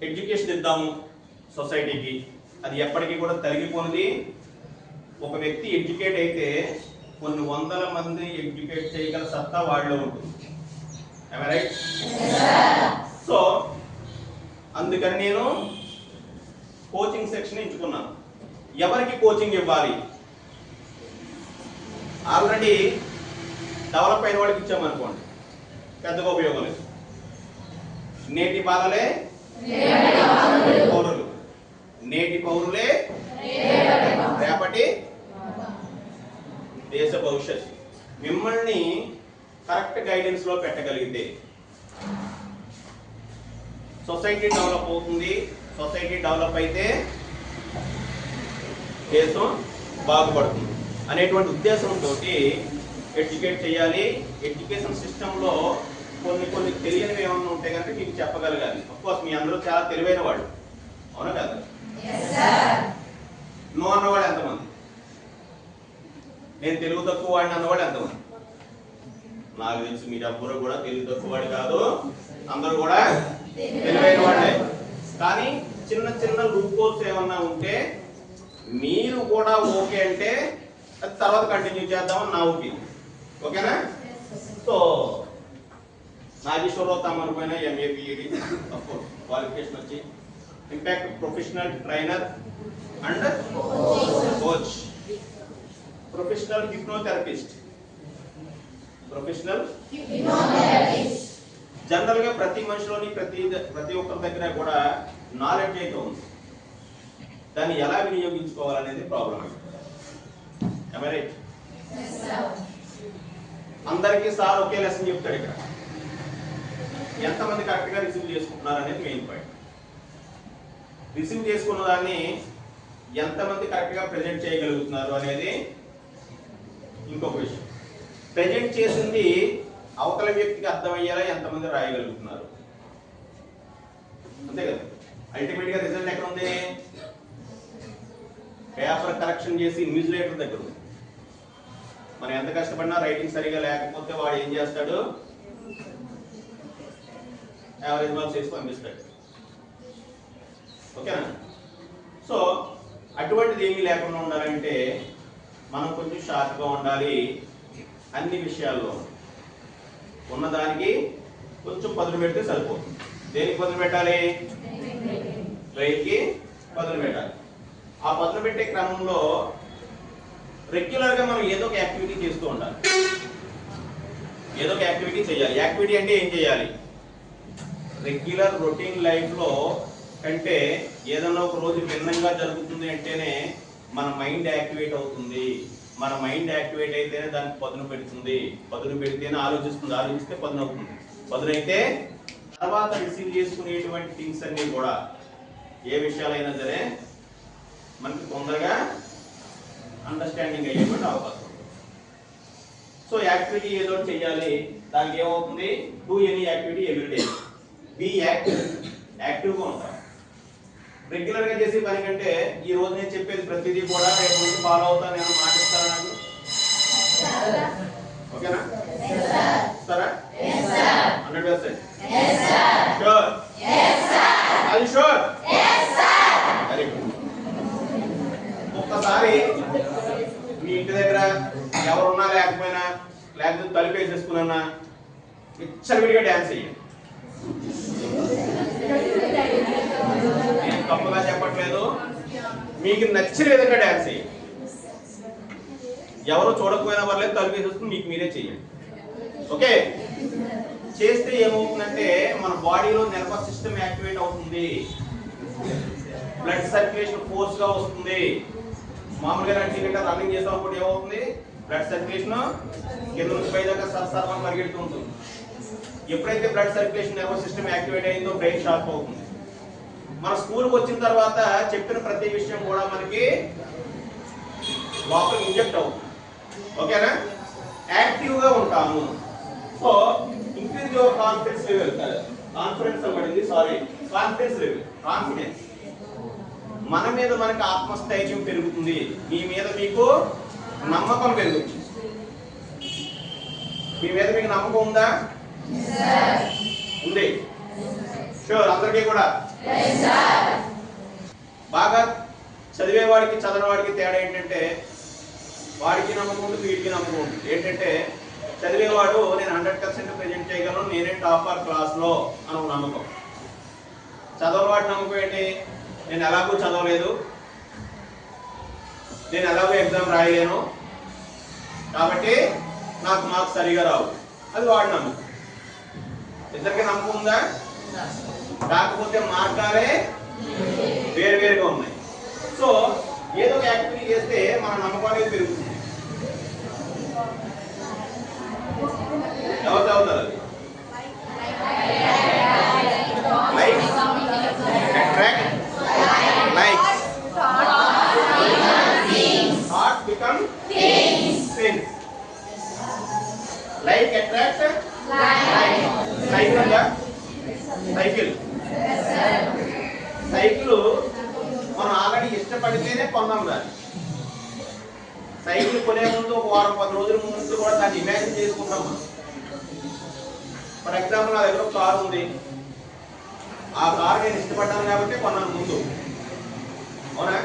Education ఇద్దాము సొసైటీకి, అది ఎప్పటికీ కూడా తరిగిపోనిది. ఒక వ్యక్తి ఎడ్యుకేట్ అయితే కొన్ని వందల మంది ఎడ్యుకేట్ చేయగల సత్తా వాళ్ళలో ఉంటుంది. రైట్? సో అందుకని నేను కోచింగ్ సెక్షన్ ఎంచుకున్నాను. ఎవరికి కోచింగ్ ఇవ్వాలి? ఆల్రెడీ డెవలప్ అయిన వాళ్ళకి ఇచ్చామనుకోండి, పెద్దగా ఉపయోగం లేదు. నేటి బాలలే పౌరులు, నేటి పౌరులే రేపటి దేశ భవిష్యత్తు. మిమ్మల్ని కరెక్ట్ గైడెన్స్ లో పెట్టగలిగితే సొసైటీ డెవలప్ అవుతుంది. సొసైటీ డెవలప్ అయితే దేశం బాగుపడుతుంది అనేటువంటి ఉద్దేశంతో ఎడ్యుకేట్ చేయాలి. ఎడ్యుకేషన్ సిస్టంలో కొన్ని తెలియనివి ఏమన్నా ఉంటే కనుక మీకు చెప్పగలగాలి. అఫ్కోర్స్ మీ అందరూ చాలా తెలివైన వాళ్ళు, అవునా కదా? నో అన్నవాడు ఎంతమంది? నేను తెలుగు తక్కువ వాడిని అన్నవాడు ఎంతమంది? నాకు తెలుసు మీరు ఎవ్వరూ కూడా తెలుగు తక్కువ వాడు కాదు, అందరూ కూడా తెలివైన వాళ్ళే. కానీ చిన్న చిన్న లూప్హోల్స్ ఏమన్నా ఉంటే మీరు కూడా ఓకే అంటే అది తర్వాత కంటిన్యూ చేద్దామని నా ఒపీనియన్. ఓకేనా? సో నాగేశ్వరరావు తమరిపోయిన ఎంఏ బిఈడి క్వాలిఫికేషన్ వచ్చి impact professional trainer and coach, professional hypnotherapist. General గా ప్రతి మనిషిలోని ప్రతి ఒక్కరి దగ్గర కూడా నాలెడ్జ్ అయితే ఉంది. దాన్ని ఎలా వినియోగించుకోవాలనేది ప్రాబ్లం. రైట్? అందరికీ సార్ ఒకే లెసన్ చెప్తాడు. ఇక్కడ ఎంతమంది కరెక్ట్ గా రిసీవ్ చేసుకుంటున్నారు అనేది మెయిన్ పాయింట్. రిసీవ్ చేసుకున్న దాన్ని ఎంతమంది కరెక్ట్ గా ప్రెజెంట్ చేయగలుగుతున్నారు అనేది ఇంకొక విషయం. ప్రెజెంట్ చేసింది అవతల వ్యక్తికి అర్థమయ్యేలా ఎంతమంది రాయగలుగుతున్నారు, అంతే కదా? అల్టిమేట్ గా రిజల్ట్ ఎక్కడ ఉంది? పేపర్ కరెక్షన్ చేసి ఇన్విజిలేటర్ దగ్గర ఉంది. మనం ఎంత కష్టపడినా రైటింగ్ సరిగా లేకపోతే వాడు ఏం చేస్తాడు? యావరేజ్ మార్క్స్ వేసి పంపిస్తాడు. ఓకేనా? సో అటువంటిది ఏమీ లేకుండా ఉండాలంటే మనం కొంచెం షార్ప్గా ఉండాలి. అన్ని విషయాల్లో ఉన్నదానికి కొంచెం పదులు పెడితే సరిపోతుంది. దేనికి పదులు పెట్టాలి? బ్రెయిన్కి పదులు పెట్టాలి. ఆ పదులు పెట్టే క్రమంలో రెగ్యులర్ గా మనం ఏదో ఒక యాక్టివిటీ చేస్తూ ఉండాలి. ఏదో ఒక యాక్టివిటీ చేయాలి. యాక్టివిటీ అంటే ఏం చేయాలి? రెగ్యులర్ రొటీన్ లైఫ్ లో కంటే ఏదన్నా ఒక రోజు భిన్నంగా జరుగుతుంది అంటేనే మన మైండ్ యాక్టివేట్ అవుతుంది. మన మైండ్ యాక్టివేట్ అయితేనే దానికి పదును పెడుతుంది. పదును పెడితేనే ఆలోచిస్తుంది. ఆలోచిస్తే పదును అవుతుంది. పదునైతే తర్వాత రిసీవ్ చేసుకునేటువంటి థింగ్స్ అన్ని కూడా ఏ విషయాలైనా సరే మనకి తొందరగా అండర్స్టాండింగ్ అయ్యేటువంటి అవకాశం ఉంటుంది. సో యాక్టివిటీ ఏదో చేయాలి. దానికి ఏమవుతుంది? Do any activity everyday. Be active. యాక్టివ్గా ఉంటాం. రెగ్యులర్ గా చేసే పని కంటే ఈ రోజు నేను చెప్పేది ప్రతిదీ కూడా రేపు నుంచి ఫాలో అవుతాను. నేను మాటిస్తాను నాకు. ఓకేనా? సరే? 100%. Sure? Are you sure? Very good. ఒక్కసారి మీ ఇంటి దగ్గర ఎవరున్నా లేకపోయినా, లేకపోతే తలుపు వేసేసుకున్నా విచ్చలవిడిగా డ్యాన్స్ చేయండి. నేను తప్పుగా చెప్పట్లేదు. మీకు నచ్చిన విధంగా డ్యాన్స్ చేయండి. ఎవరు చూడకపోయినా పర్లేదు, తలుపు వేసేసుకుని మీకు మీరే చేయండి. ఓకే? చేస్తే ఏమవుతుందంటే మన బాడీలో నర్వస్ సిస్టమ్ యాక్టివేట్ అవుతుంది. బ్లడ్ సర్క్యులేషన్ ఫోర్స్ గా వస్తుంది. మామూలుగా రన్నింగ్ చేసినప్పుడు ఏమవుతుంది? బ్లడ్ సర్క్యులేషన్ కింద నుంచి పై దాకా సర్సర్వం పరిగెడుతూ ఉంటుంది. ఎప్పుడైతే blood circulation nervous system activate అయిందో బ్రెయిన్ షార్ప్ అవుతుంది. మన స్కూల్కి వచ్చిన తర్వాత చెప్పిన ప్రతి విషయం కూడా మనకి లోపల ఇంజెక్ట్ అవుతుంది. ఓకేనా? యాక్టివ్ గా ఉంటాము. So increase your confidence level. Confidence అవ్వడింది, సారీ, కాన్ఫిడెన్స్ లెవెల్. కాన్ఫిడెన్స్, మన మీద మనకి ఆత్మస్థైర్యం పెరుగుతుంది. మీ మీద మీకు నమ్మకం పెరుగుతుంది. మీ మీద మీకు నమ్మకం ఉందా? ఉంది. షూర్? అందరికీ కూడా బాగా చదివేవాడికి చదవవాడికి తేడా ఏంటంటే వాడికి నమ్మకం ఉంటుంది, వీడికి నమ్మకం ఉంటుంది. ఏంటంటే చదివేవాడు నేను 100% ప్రెజెంట్ చేయగలను, నేనే టాపర్ క్లాస్లో అని ఒక నమ్మకం. చదవవాడి నమ్మకం ఏంటి, నేను ఎలాగూ చదవలేదు, నేను ఎలాగో ఎగ్జామ్ రాయలేను కాబట్టి నాకు మార్క్స్ సరిగా రావు, అది వాడి నమ్మకం. ఇద్దరికి నమ్మకం ఉందా? కాకపోతే మార్గాలే వేరువేరుగా ఉన్నాయి. సో ఏదో ఒక యాక్టివిటీ చేస్తే మన నమ్మకం అనేది పెరుగుతుంది. ఎవరు చదువుతారు? Likes attract likes thought become things. Like attract cycle ఉందా? సైకిల్ మనం ఆల్రెడీ ఇష్టపడితేనే కొన్నాం దాన్ని. సైకిల్ కొనే ముందు ఒక వారం 10 రోజుల ముందు కూడా దాన్ని ఇమాజిన్ చేసుకుంటాం మనం. ఫర్ ఎగ్జాంపుల్ నా దగ్గర ఒక కారు ఉంది, ఆ కారు నేను ఇష్టపడ్డాను కాబట్టి కొన్నాను ముందు, అవునా?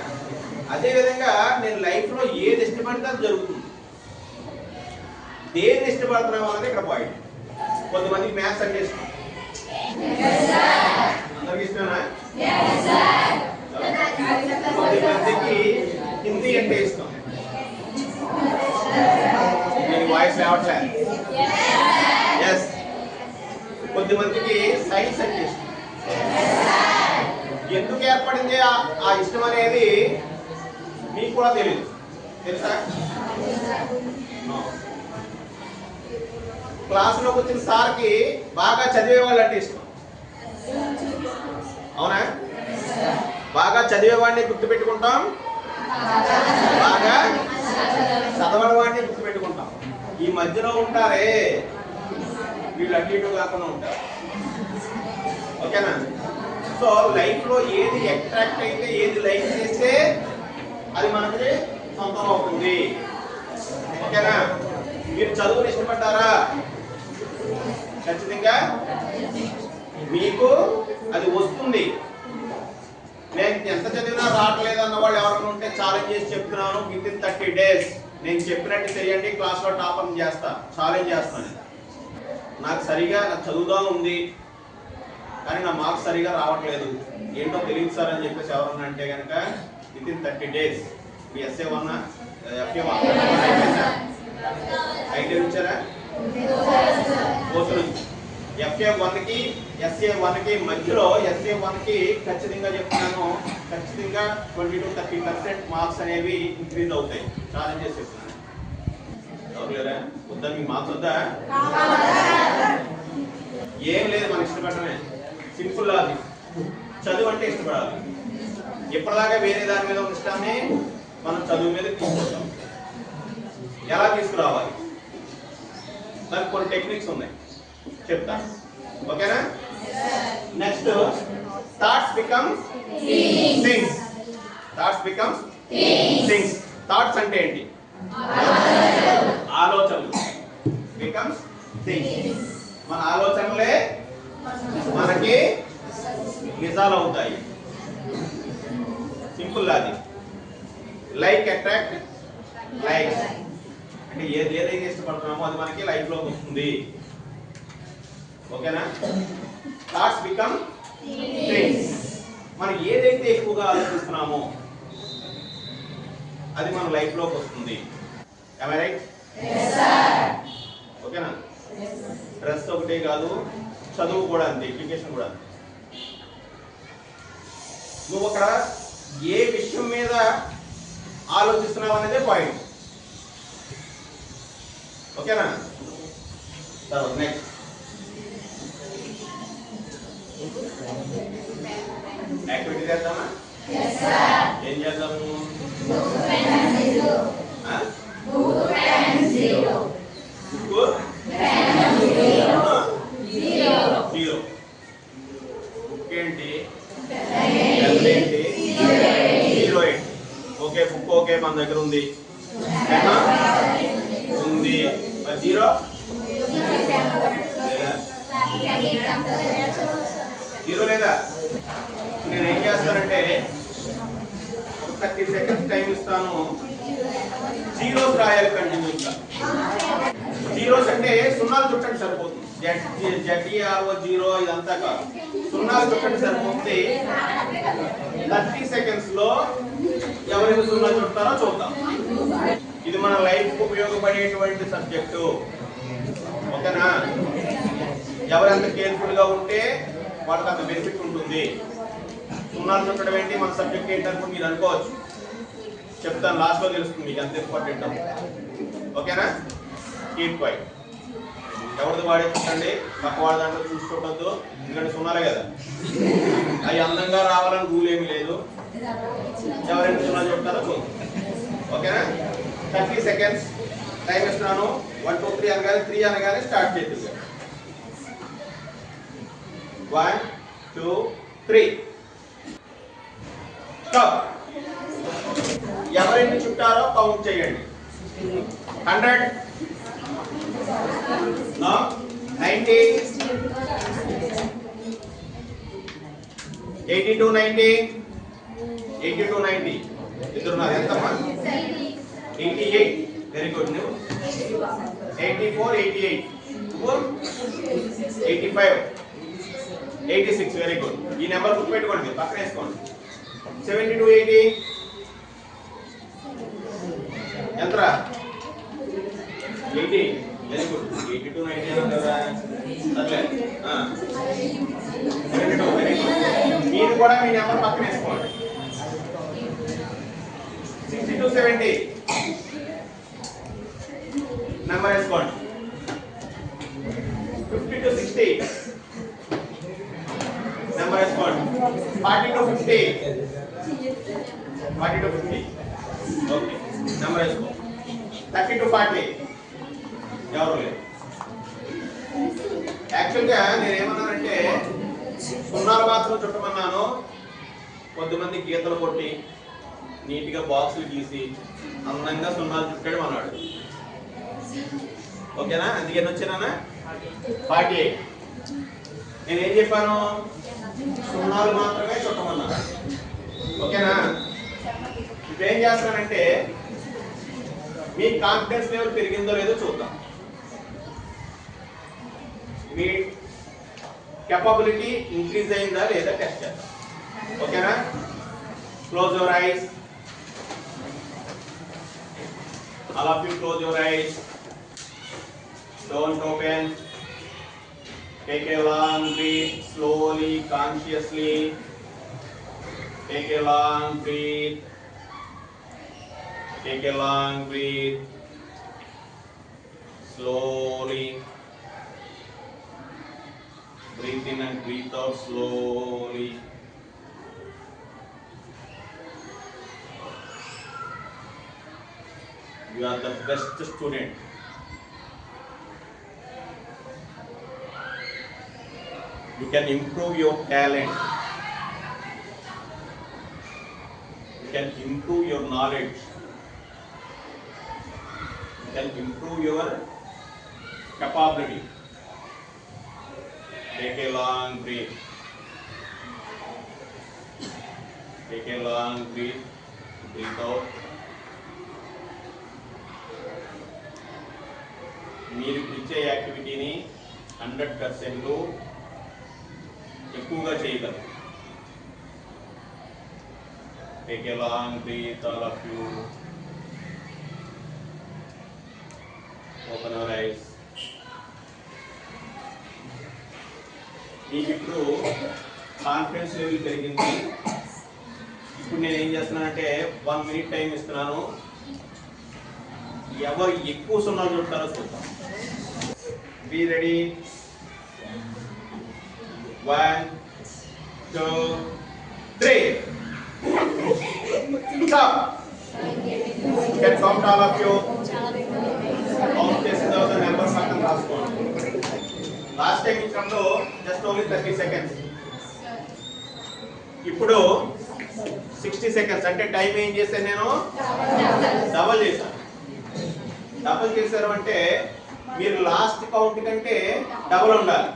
అదేవిధంగా నేను లైఫ్లో ఏది ఇష్టపడితే అది జరుగుతుంది. దేన్ని ఇష్టపడుతున్నాం అన్నది ఇక్కడ పాయింట్. కొంతమందికి మ్యాథ్స్ అంటే ఇష్టం, అందరికి ఇష్టమేనా? కొద్దిమందికి హిందీ అంటే ఇష్టం. వాయిస్ రావట్లేదు. ఎస్. కొద్దిమందికి సైన్స్ అంటే ఇష్టం. ఎందుకు ఏర్పడింది ఆ ఇష్టం అనేది మీకు కూడా తెలియదు, తెలుసా? క్లాసులోకి వచ్చిన సార్కి బాగా చదివేవాళ్ళు అంటే ఇష్టం, అవునా? బాగా చదివేవాడిని గుర్తుపెట్టుకుంటాం, బాగా చదవడం వాడిని గుర్తుపెట్టుకుంటాం. ఈ మధ్యలో ఉంటారే వీళ్ళు అటు ఇటు కాకుండా ఉంటారు, ఓకేనా? సో లైఫ్లో ఏది అట్రాక్ట్ అయితే, ఏది లైక్ చేస్తే అది మనకి సొంతం అవుతుంది, ఓకేనా? మీరు చదువుని ఇష్టపడ్డారా? ఖచ్చితంగా మీకు అది వస్తుంది. నేను ఎంత చదివినా రావట్లేదు అన్న వాళ్ళు ఎవరైనా ఉంటే ఛాలెంజ్ చేసి చెప్తున్నాను, విత్ ఇన్ 30 days నేను చెప్పినట్టు చేయండి, క్లాస్లో టాపర్ చేస్తా, ఛాలెంజ్ చేస్తాను. నాకు చదువుదా ఉంది కానీ నా మార్క్స్ సరిగా రావట్లేదు, ఏంటో తెలియదు సార్ అని చెప్పేసి ఎవరన్నా అంటే కనుక with in 30 days me SA1 FA1 అయితే ఇచ్చారా? FA1కి SA1కి మధ్యలో SA1కి ఖచ్చితంగా చెప్తున్నాను, ఖచ్చితంగా 20 to 30% మార్క్స్ అనేవి ఇంక్రీజ్ అవుతాయి. ఛాలెంజ్ చేసి చెప్తున్నాను. ఎవరు లేరా? వద్దా? మీకు మార్క్స్ వద్దా? ఏం లేదు, మనం ఇష్టపడమే. సింపుల్. అది చదువు అంటే ఇష్టపడాలి. ఎప్పటిదాకా వేరే దాని మీద ఉన్న ఇష్టాన్ని మనం చదువు మీద తీసుకుంటాం. ఎలా తీసుకురావాలి దానికి కొన్ని టెక్నిక్స్ ఉన్నాయి, చెప్తాను, ఓకేనా? Next thoughts becomes things. Thoughts becomes things. Thoughts అంటే ఏంటి? ఆలోచనలు. Becomes things. మన ఆలోచనలే మనకి నిజాలు అవుతాయి. సింపుల్ అది. లైక్ అట్రాక్ట్ లైక్స్ అంటే ఏదైతే ఇష్టపడుతున్నామో అది మనకి లైఫ్ లోకి వస్తుంది, ఓకేనా? Thoughts become things. మనం ఏదైతే ఎక్కువగా ఆలోచిస్తున్నామో అది మన లైఫ్ లోకి వస్తుంది. am I right? ఓకేనా? డ్రెస్ ఒకటే కాదు, చదువు కూడా అంతే, ఎడ్యుకేషన్ కూడా. నువ్వు అక్కడ ఏ విషయం మీద ఆలోచిస్తున్నావు అనేదే పాయింట్, ఓకేనా? తర్వాత నెక్స్ట్ యాక్టివిటీ చేద్దామా? ఏం చేద్దాము? జీరో. బుక్ ఏంటి? ఏంటి? 08. ఓకే, బుక్ ఓకే, మన దగ్గర ఉంది. ఉంది. మరి జీరో జీరో లేదా? నేను ఏం చేస్తానంటే 30 సెకండ్స్ టైం ఇస్తాను. జీరోస్ రాయాలి కంటిన్యూస్గా. జీరోస్ అంటే సున్నాలు చుట్టండి సరిపోతుంది. ZERO జీరో ఇదంతా కాదు, సున్నాలు చుట్టండి సరిపోతుంది. 30 సెకండ్స్ లో ఎవరైతే సున్నా చుడతారో చూద్దాం. ఇది మన లైఫ్ ఉపయోగపడేటువంటి సబ్జెక్టు, ఓకేనా? ఎవరెంత కేర్ఫుల్ గా ఉంటే వాళ్ళకి అంత బెనిఫిట్ ఉంటుంది. సున్నాలు చుట్టడం ఏంటి, మన సబ్జెక్ట్ ఏంటనుకుంటే మీరు అనుకోవచ్చు. చెప్తాను, లాస్ట్ లో తెలుస్తుంది మీకు ఎంత ఇంపార్టెంట్. ఓకేనా? Keep quiet. ఎవరిది వాడే చుట్టండి, పక్క వాడి దాంట్లో చూసుకోవద్దు, ఎందుకంటే సున్నాలే కదా. అవి అందంగా రావాలని రూల్ ఏమి లేదు. ఎవరైనా సున్నా చెప్తారో చూద్దాం. ఓకేనా? 30 సెకండ్స్ టైం ఇస్తున్నాను. 1 2 3 అనగానే 3 అనగానే స్టార్ట్ చేద్దాం. 1 2 3 స్టాప్. ఎవరైనా చుట్టారో కౌంట్ చేయండి. 100 no 90 82 90 82 90 ఇద్దరున్నారు. ఎంతమ్మా? 88. Very good. నువ్వు 84 88 85 86. Very good. ఈ నెంబర్ గుర్తుపెట్టుకోండి, పక్కన వేసుకోండి. 72 80 ఎంతరా? 80. Very good. 82 90 కదా. సర్లే. 72. Very good. మీరు కూడా మీ నెంబర్ పక్కన వేసుకోండి. 62 70 నెంబర్ వేసుకోండి. 50 to 60 నెంబర్ వేసుకోండి. 40 to 50 40 to 50 ఓకే నెంబర్ వేసుకో. 30 to 40 ఎవరు లేదు. యాక్చువల్గా నేను ఏమన్నానంటే సున్నాలు మాత్రం చుట్టమన్నాను. కొద్దిమంది గీతలు కొట్టి నీట్గా బాక్సులు గీసి అందంగా సున్నాలు చుట్టాడు అన్నాడు. ఓకేనా? అందుకని వచ్చానా 48. నేనేం చెప్పాను? సున్నాలు మాత్రమే చుట్టమన్నాను. ఓకేనా? ఇప్పుడు ఏం చేస్తానంటే మీ కాన్ఫిడెన్స్ లెవెల్ పెరిగిందో లేదో చూద్దాం. మీ కెపబిలిటీ ఇంక్రీజ్ అయిందా లేదా టెస్ట్ చేద్దాం. ఓకేనా? Close your eyes. All of you close your eyes. Don't open. Take a long breath slowly, consciously. Take a long breath. Take a long breath. Slowly. Breathe in and breathe out slowly. You are the best student. You can improve your talent. You can improve your knowledge. You can improve your capability. Take a long breath. Take a long breath. Breathe out. మీరు ఇచ్చే యాక్టివిటీని 100% ఎక్కువగా చేయగలరు. Take a long breath, all of you. Open your eyes. మీకు ఇప్పుడు confidence level పెరిగింది. ఇప్పుడు నేను ఏం చేస్తున్నానంటే 1 minute టైం ఇస్తున్నాను. ఎవరు ఎక్కువ సున్నాలు చుట్టారో చూద్దాం. Be ready. 1 2 3 stop. Can count all of you. Count చేసిన తర్వాత నెంబర్ పక్కన రాసుకోండి. లాస్ట్ టైం ఇచ్చినప్పుడు జస్ట్ ఓన్లీ 30 సెకండ్స్. ఇప్పుడు 60 సెకండ్స్. అంటే టైం ఏం చేశాను నేను? డబల్ చేశాను. డబుల్ చేశారు అంటే మీరు లాస్ట్ కౌంట్ కంటే డబుల్ ఉండాలి.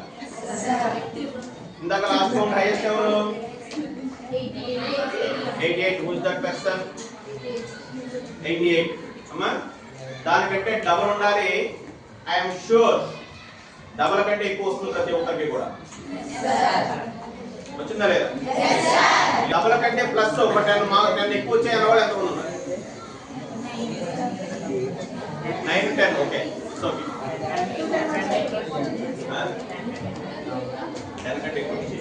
ఇందాక లాస్ట్ కౌంట్ హైయెస్ట్ ఎవరు? 88. Who is that person? 88. అమ్మా దానికంటే డబుల్ ఉండాలి. ఐఎమ్ షూర్ డబుల్ కంటే ఎక్కువ వస్తుంది ప్రతి ఒక్కరికి కూడా. వచ్చిందా లేదా? డబుల్ కంటే ప్లస్ ఒక 10 ఎక్కువ వచ్చాయి అన్న వాళ్ళు ఎంతమంది ఉన్నారు? 9, 10. ఓకే, సో 10 కంటే ఎక్కువ వచ్చి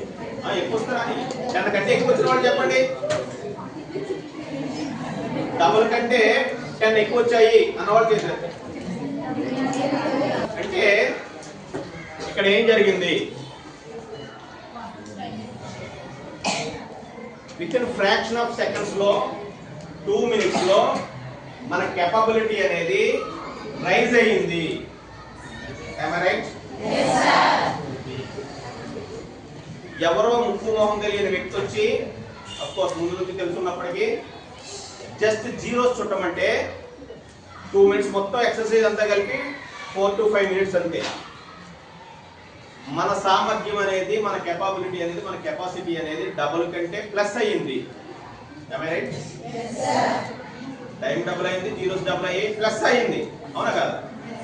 ఎక్కువ వస్తారా? 10 కంటే ఎక్కువ వచ్చిన వాళ్ళు చెప్పండి. డబుల్ కంటే 10 ఎక్కువ వచ్చాయి అన్నవాళ్ళు చేశారు. అంటే ఇక్కడ ఏం జరిగింది? With in fraction of seconds లో 2 minutes లో మన కెపబిలిటీ అనేది రైజ్ అయ్యింది. Am I right? Yes, sir. ఎవరో ముక్కు మొహం తెలియని వ్యక్తి వచ్చి అఫ్కోర్స్ ముందు నుంచి తెలుసున్నప్పటికీ జస్ట్ జీరోస్ చుట్టమంటే 2 minutes మొత్తం ఎక్సర్సైజ్ అంతా కలిపి 4 to 5 minutes అంతే. మన సామర్థ్యం అనేది, మన కెపాబిలిటీ అనేది, మన కెపాసిటీ అనేది డబుల్ కంటే ప్లస్ అయ్యింది. Am I right? Yes, sir. Time double అయింది, జీరోస్ డబుల్ అయ్యి ప్లస్ అయ్యింది. అవునా కదా?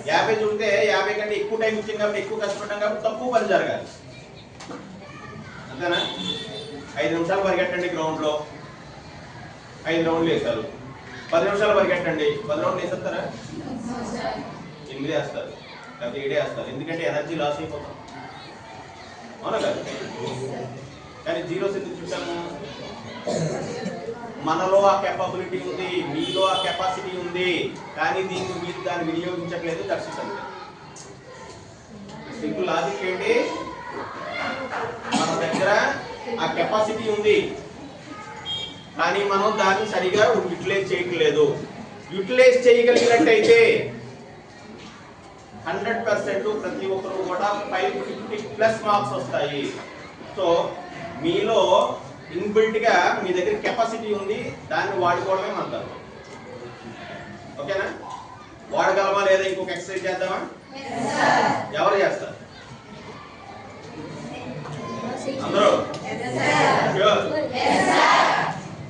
50 చూస్తే 50 కంటే ఎక్కువ టైం ఇచ్చింది కాబట్టి, ఎక్కువ కష్టపడ్డాం కాబట్టి తక్కువ పని జరగాలి. అంతేనా? 5 నిమిషాలు పరిగెట్టండి గ్రౌండ్ లో, 5 రౌండ్లు వేస్తారు. 10 నిమిషాలు పరిగెట్టండి, 10 రౌండ్లు వేసేస్తారా? 8 వేస్తారు, లేకపోతే 7 వేస్తారు. ఎందుకంటే ఎనర్జీ లాస్ అయిపోతాం. అవునా కదా? కానీ జీరోస్ ఎందుకు చూసాము? మనలో ఆ కెపాబిలిటీ ఉంది, మీలో ఆ కెపాసిటీ ఉంది, కానీ దీన్ని మీరు దాన్ని వినియోగించట్లేదు. దర్శించండి. సింపుల్ లాజిక్ ఏంటి? మన దగ్గర ఆ కెపాసిటీ ఉంది, కానీ మనం దాన్ని సరిగా యూటిలైజ్ చేయట్లేదు. యూటిలైజ్ చేయగలిగినట్టయితే 100% ప్రతి ఒక్కరు కూడా 550+ మార్క్స్ వస్తాయి. సో మీలో ఇన్బిల్ట్ గా మీ దగ్గర కెపాసిటీ ఉంది, దాన్ని వాడుకోవడమే మంటారు. ఓకేనా? వాడగలమా లేదా? ఇంకొక ఎక్సర్సైజ్ చేద్దామా? ఎవరు చేస్తారు? అందరూ?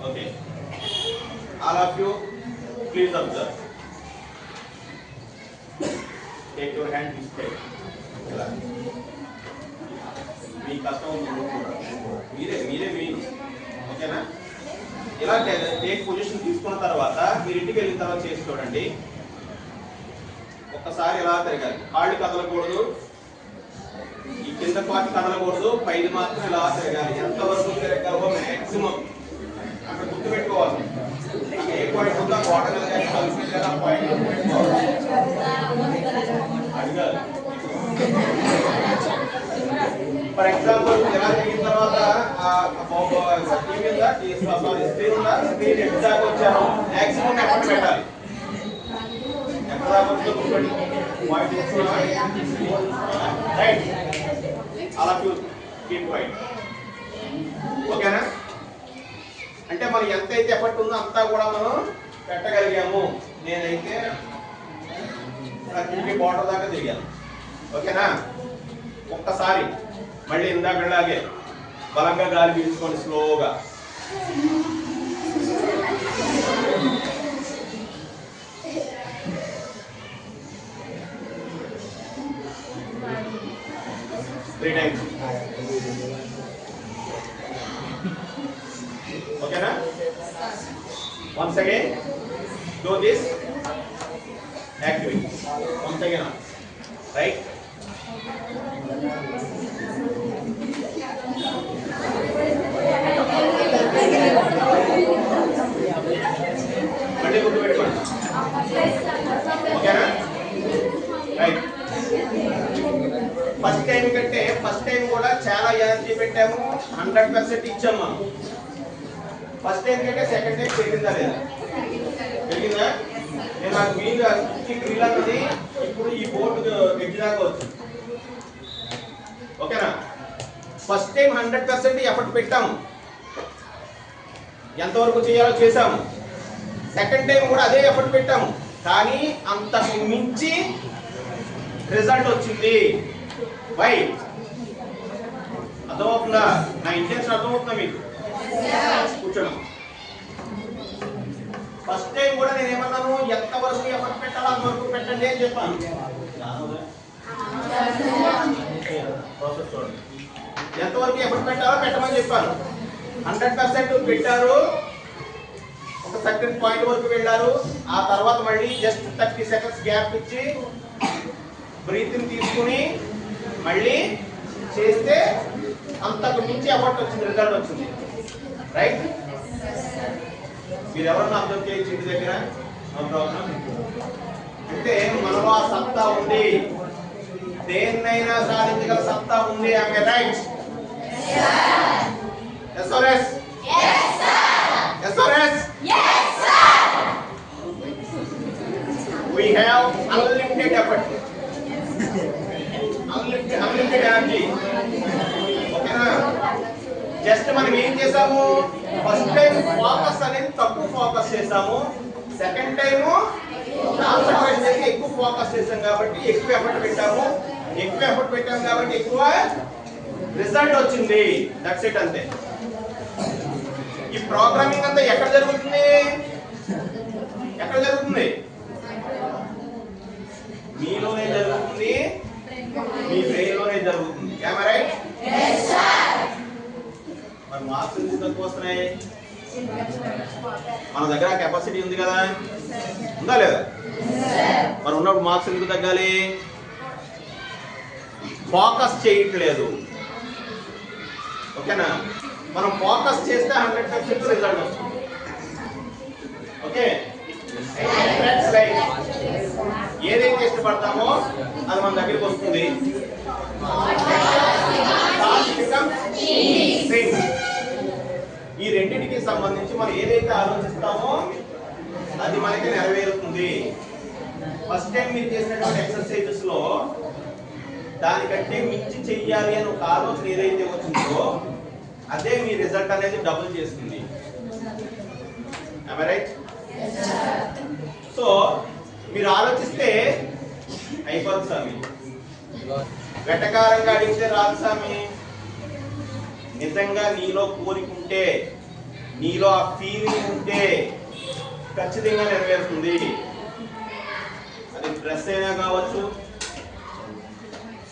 Okay, all of you please observe. Take your hand this side. ఇలా మీ కష్టం మీరే ఓకేనా? ఇలా టేక్ పొజిషన్ తీసుకున్న తర్వాత మీరు ఇంటికి వెళ్ళిన తర్వాత చేసి చూడండి. ఒక్కసారి ఇలా తిరగాలి, కాళ్ళు కదలకూడదు, ఈ కింద పార్ట్ కదలకూడదు, పైది మాత్రం ఇలా తిరగాలి. ఎంతవరకు తిరగాలో మ్యాక్సిమం అక్కడ గుర్తుపెట్టుకోవాలి. ఏ పాయింట్ ఉందో పాయింట్ అడగాలి. ఫర్ ఎగ్జాంపుల్ ఇలా జరిగిన తర్వాత స్క్రీన్ ఎగ్జామ్ వచ్చాను, మ్యాక్సిమం ఎఫర్ట్ పెట్టాలి. ఎక్కడ దాకా గుర్తుపెట్టి పాయింట్ రైట్, అలా కీప్ పాయింట్. ఓకేనా? అంటే మనం ఎంతైతే ఎఫర్ట్ ఉందో అంతా కూడా మనం పెట్టగలిగాము. నేనైతే తిరిగి బార్డర్ దాకా తిరిగాను. ఓకేనా? ఒక్కసారి మళ్ళీ ఇందాకలాగే బలంగా గాలి పీల్చుకోండి స్లోగా. Three times. Okay na? Once again, do this activity. Once again, right? Mandi gudu pettukondi. Okay na? Right. First time కూడా చాలా ఎనర్జీ పెట్టాము, 100% ఇచ్చాము మనం. ఫస్ట్ టైం కంటే సెకండ్ టైం పెరిగిందా లేదా? పెరిగిందా? నేను నాకు వీలు గ్రిల్ అన్నది ఇప్పుడు ఈ బోర్డు ఎడ్జ్ దాకా వచ్చింది. ఓకేనా? ఫస్ట్ టైం 100% ఎఫర్ట్ పెట్టాము, ఎంతవరకు చేయాలో చేసాము. సెకండ్ టైం కూడా అదే ఎఫర్ట్ పెట్టాము, కానీ అంతకు మించి రిజల్ట్ వచ్చింది. వై? అర్థమవుతుందా? నా ఇంటెన్షన్ అర్థమవుతుందా మీకు? కూర్చోండి. ఫస్ట్ టైం కూడా నేను ఏమన్నాను, ఎంత వరకు ఎఫర్ట్ పెట్టాలో అంతవరకు పెట్టండి అని చెప్పాను. ఎంతవరకు ఎఫర్ట్ పెట్టాలో పెట్టమని చెప్పాను. 100% పెట్టారు, ఒక సర్టెన్ పాయింట్ వరకు వెళ్ళారు. ఆ తర్వాత మళ్ళీ జస్ట్ 30 సెకండ్స్ గ్యాప్ ఇచ్చి బ్రీతింగ్ తీసుకుని మళ్ళీ చేస్తే అంతకు మించి ఎఫర్ట్ వచ్చింది, రిజల్ట్ వచ్చింది. రైట్? మీరు ఎవరన్నా అర్థం చేయొచ్చు ఇంటి దగ్గర, నో ప్రాబ్లం. అంటే మనలో ఆ సత్తా ఉంది, దేన్నైనా సాధించగల సత్తా ఉంది. ఆమె right? SRS SRS we have unlimited effort, unlimited energy. ఓకేనా? జస్ట్ మనం ఏం చేసాము, ఫస్ట్ టైం ఫోకస్ అనేది తక్కువ ఫోకస్ చేసాము, సెకండ్ టైం కాన్సంట్రేషన్ చేసి ఎక్కువ ఫోకస్ చేసాం కాబట్టి ఎక్కువ ఎఫర్ట్ పెట్టాము. ఎక్కువ ఎఫర్ట్ పెట్టాము కాబట్టి ఎక్కువ రిజల్ట్ వచ్చింది. దట్స్ ఇట్, అంతే. ఈ ప్రోగ్రామింగ్ అంతా ఎక్కడ జరుగుతుంది? ఎక్కడ జరుగుతుంది? మీలోనే జరుగుతుంది, మీ బ్రెయిన్ లోనే జరుగుతుంది. రైట్? మరి మార్క్స్ ఎందుకు తక్కువ వస్తున్నాయి? మన దగ్గర కెపాసిటీ ఉంది కదా, ఉందా లేదా? మరి ఉన్నప్పుడు మార్క్స్ ఎందుకు తగ్గాలి? ఫోకస్ చేయట్లేదు. ఓకేనా? మనం ఫోకస్ చేస్తే 100% రిజల్ట్ వస్తుంది. ఓకే? ఏదైతే ఇష్టపడతామో అది మన దగ్గరికి వస్తుంది. ఈ రెండింటికి సంబంధించి మనం ఏదైతే ఆలోచిస్తామో అది మనకి నెరవేరుతుంది. ఫస్ట్ టైం మీరు చేసినటువంటి ఎక్సర్సైజెస్ లో దానికంటే మించి చెయ్యాలి అని ఒక ఆలోచన ఏదైతే వచ్చిందో అదే మీ రిజల్ట్ అనేది డబుల్ చేస్తుంది. రైట్? సో మీరు ఆలోచిస్తే అయిపోదు స్వామి, వెటకారంగా అడిగితే రాదు స్వామి. నిజంగా నీలో కోరికుంటే, నీలో ఆ ఫీలింగ్ ఉంటే ఖచ్చితంగా నెరవేరుతుంది. అది డ్రెస్ అయినా కావచ్చు,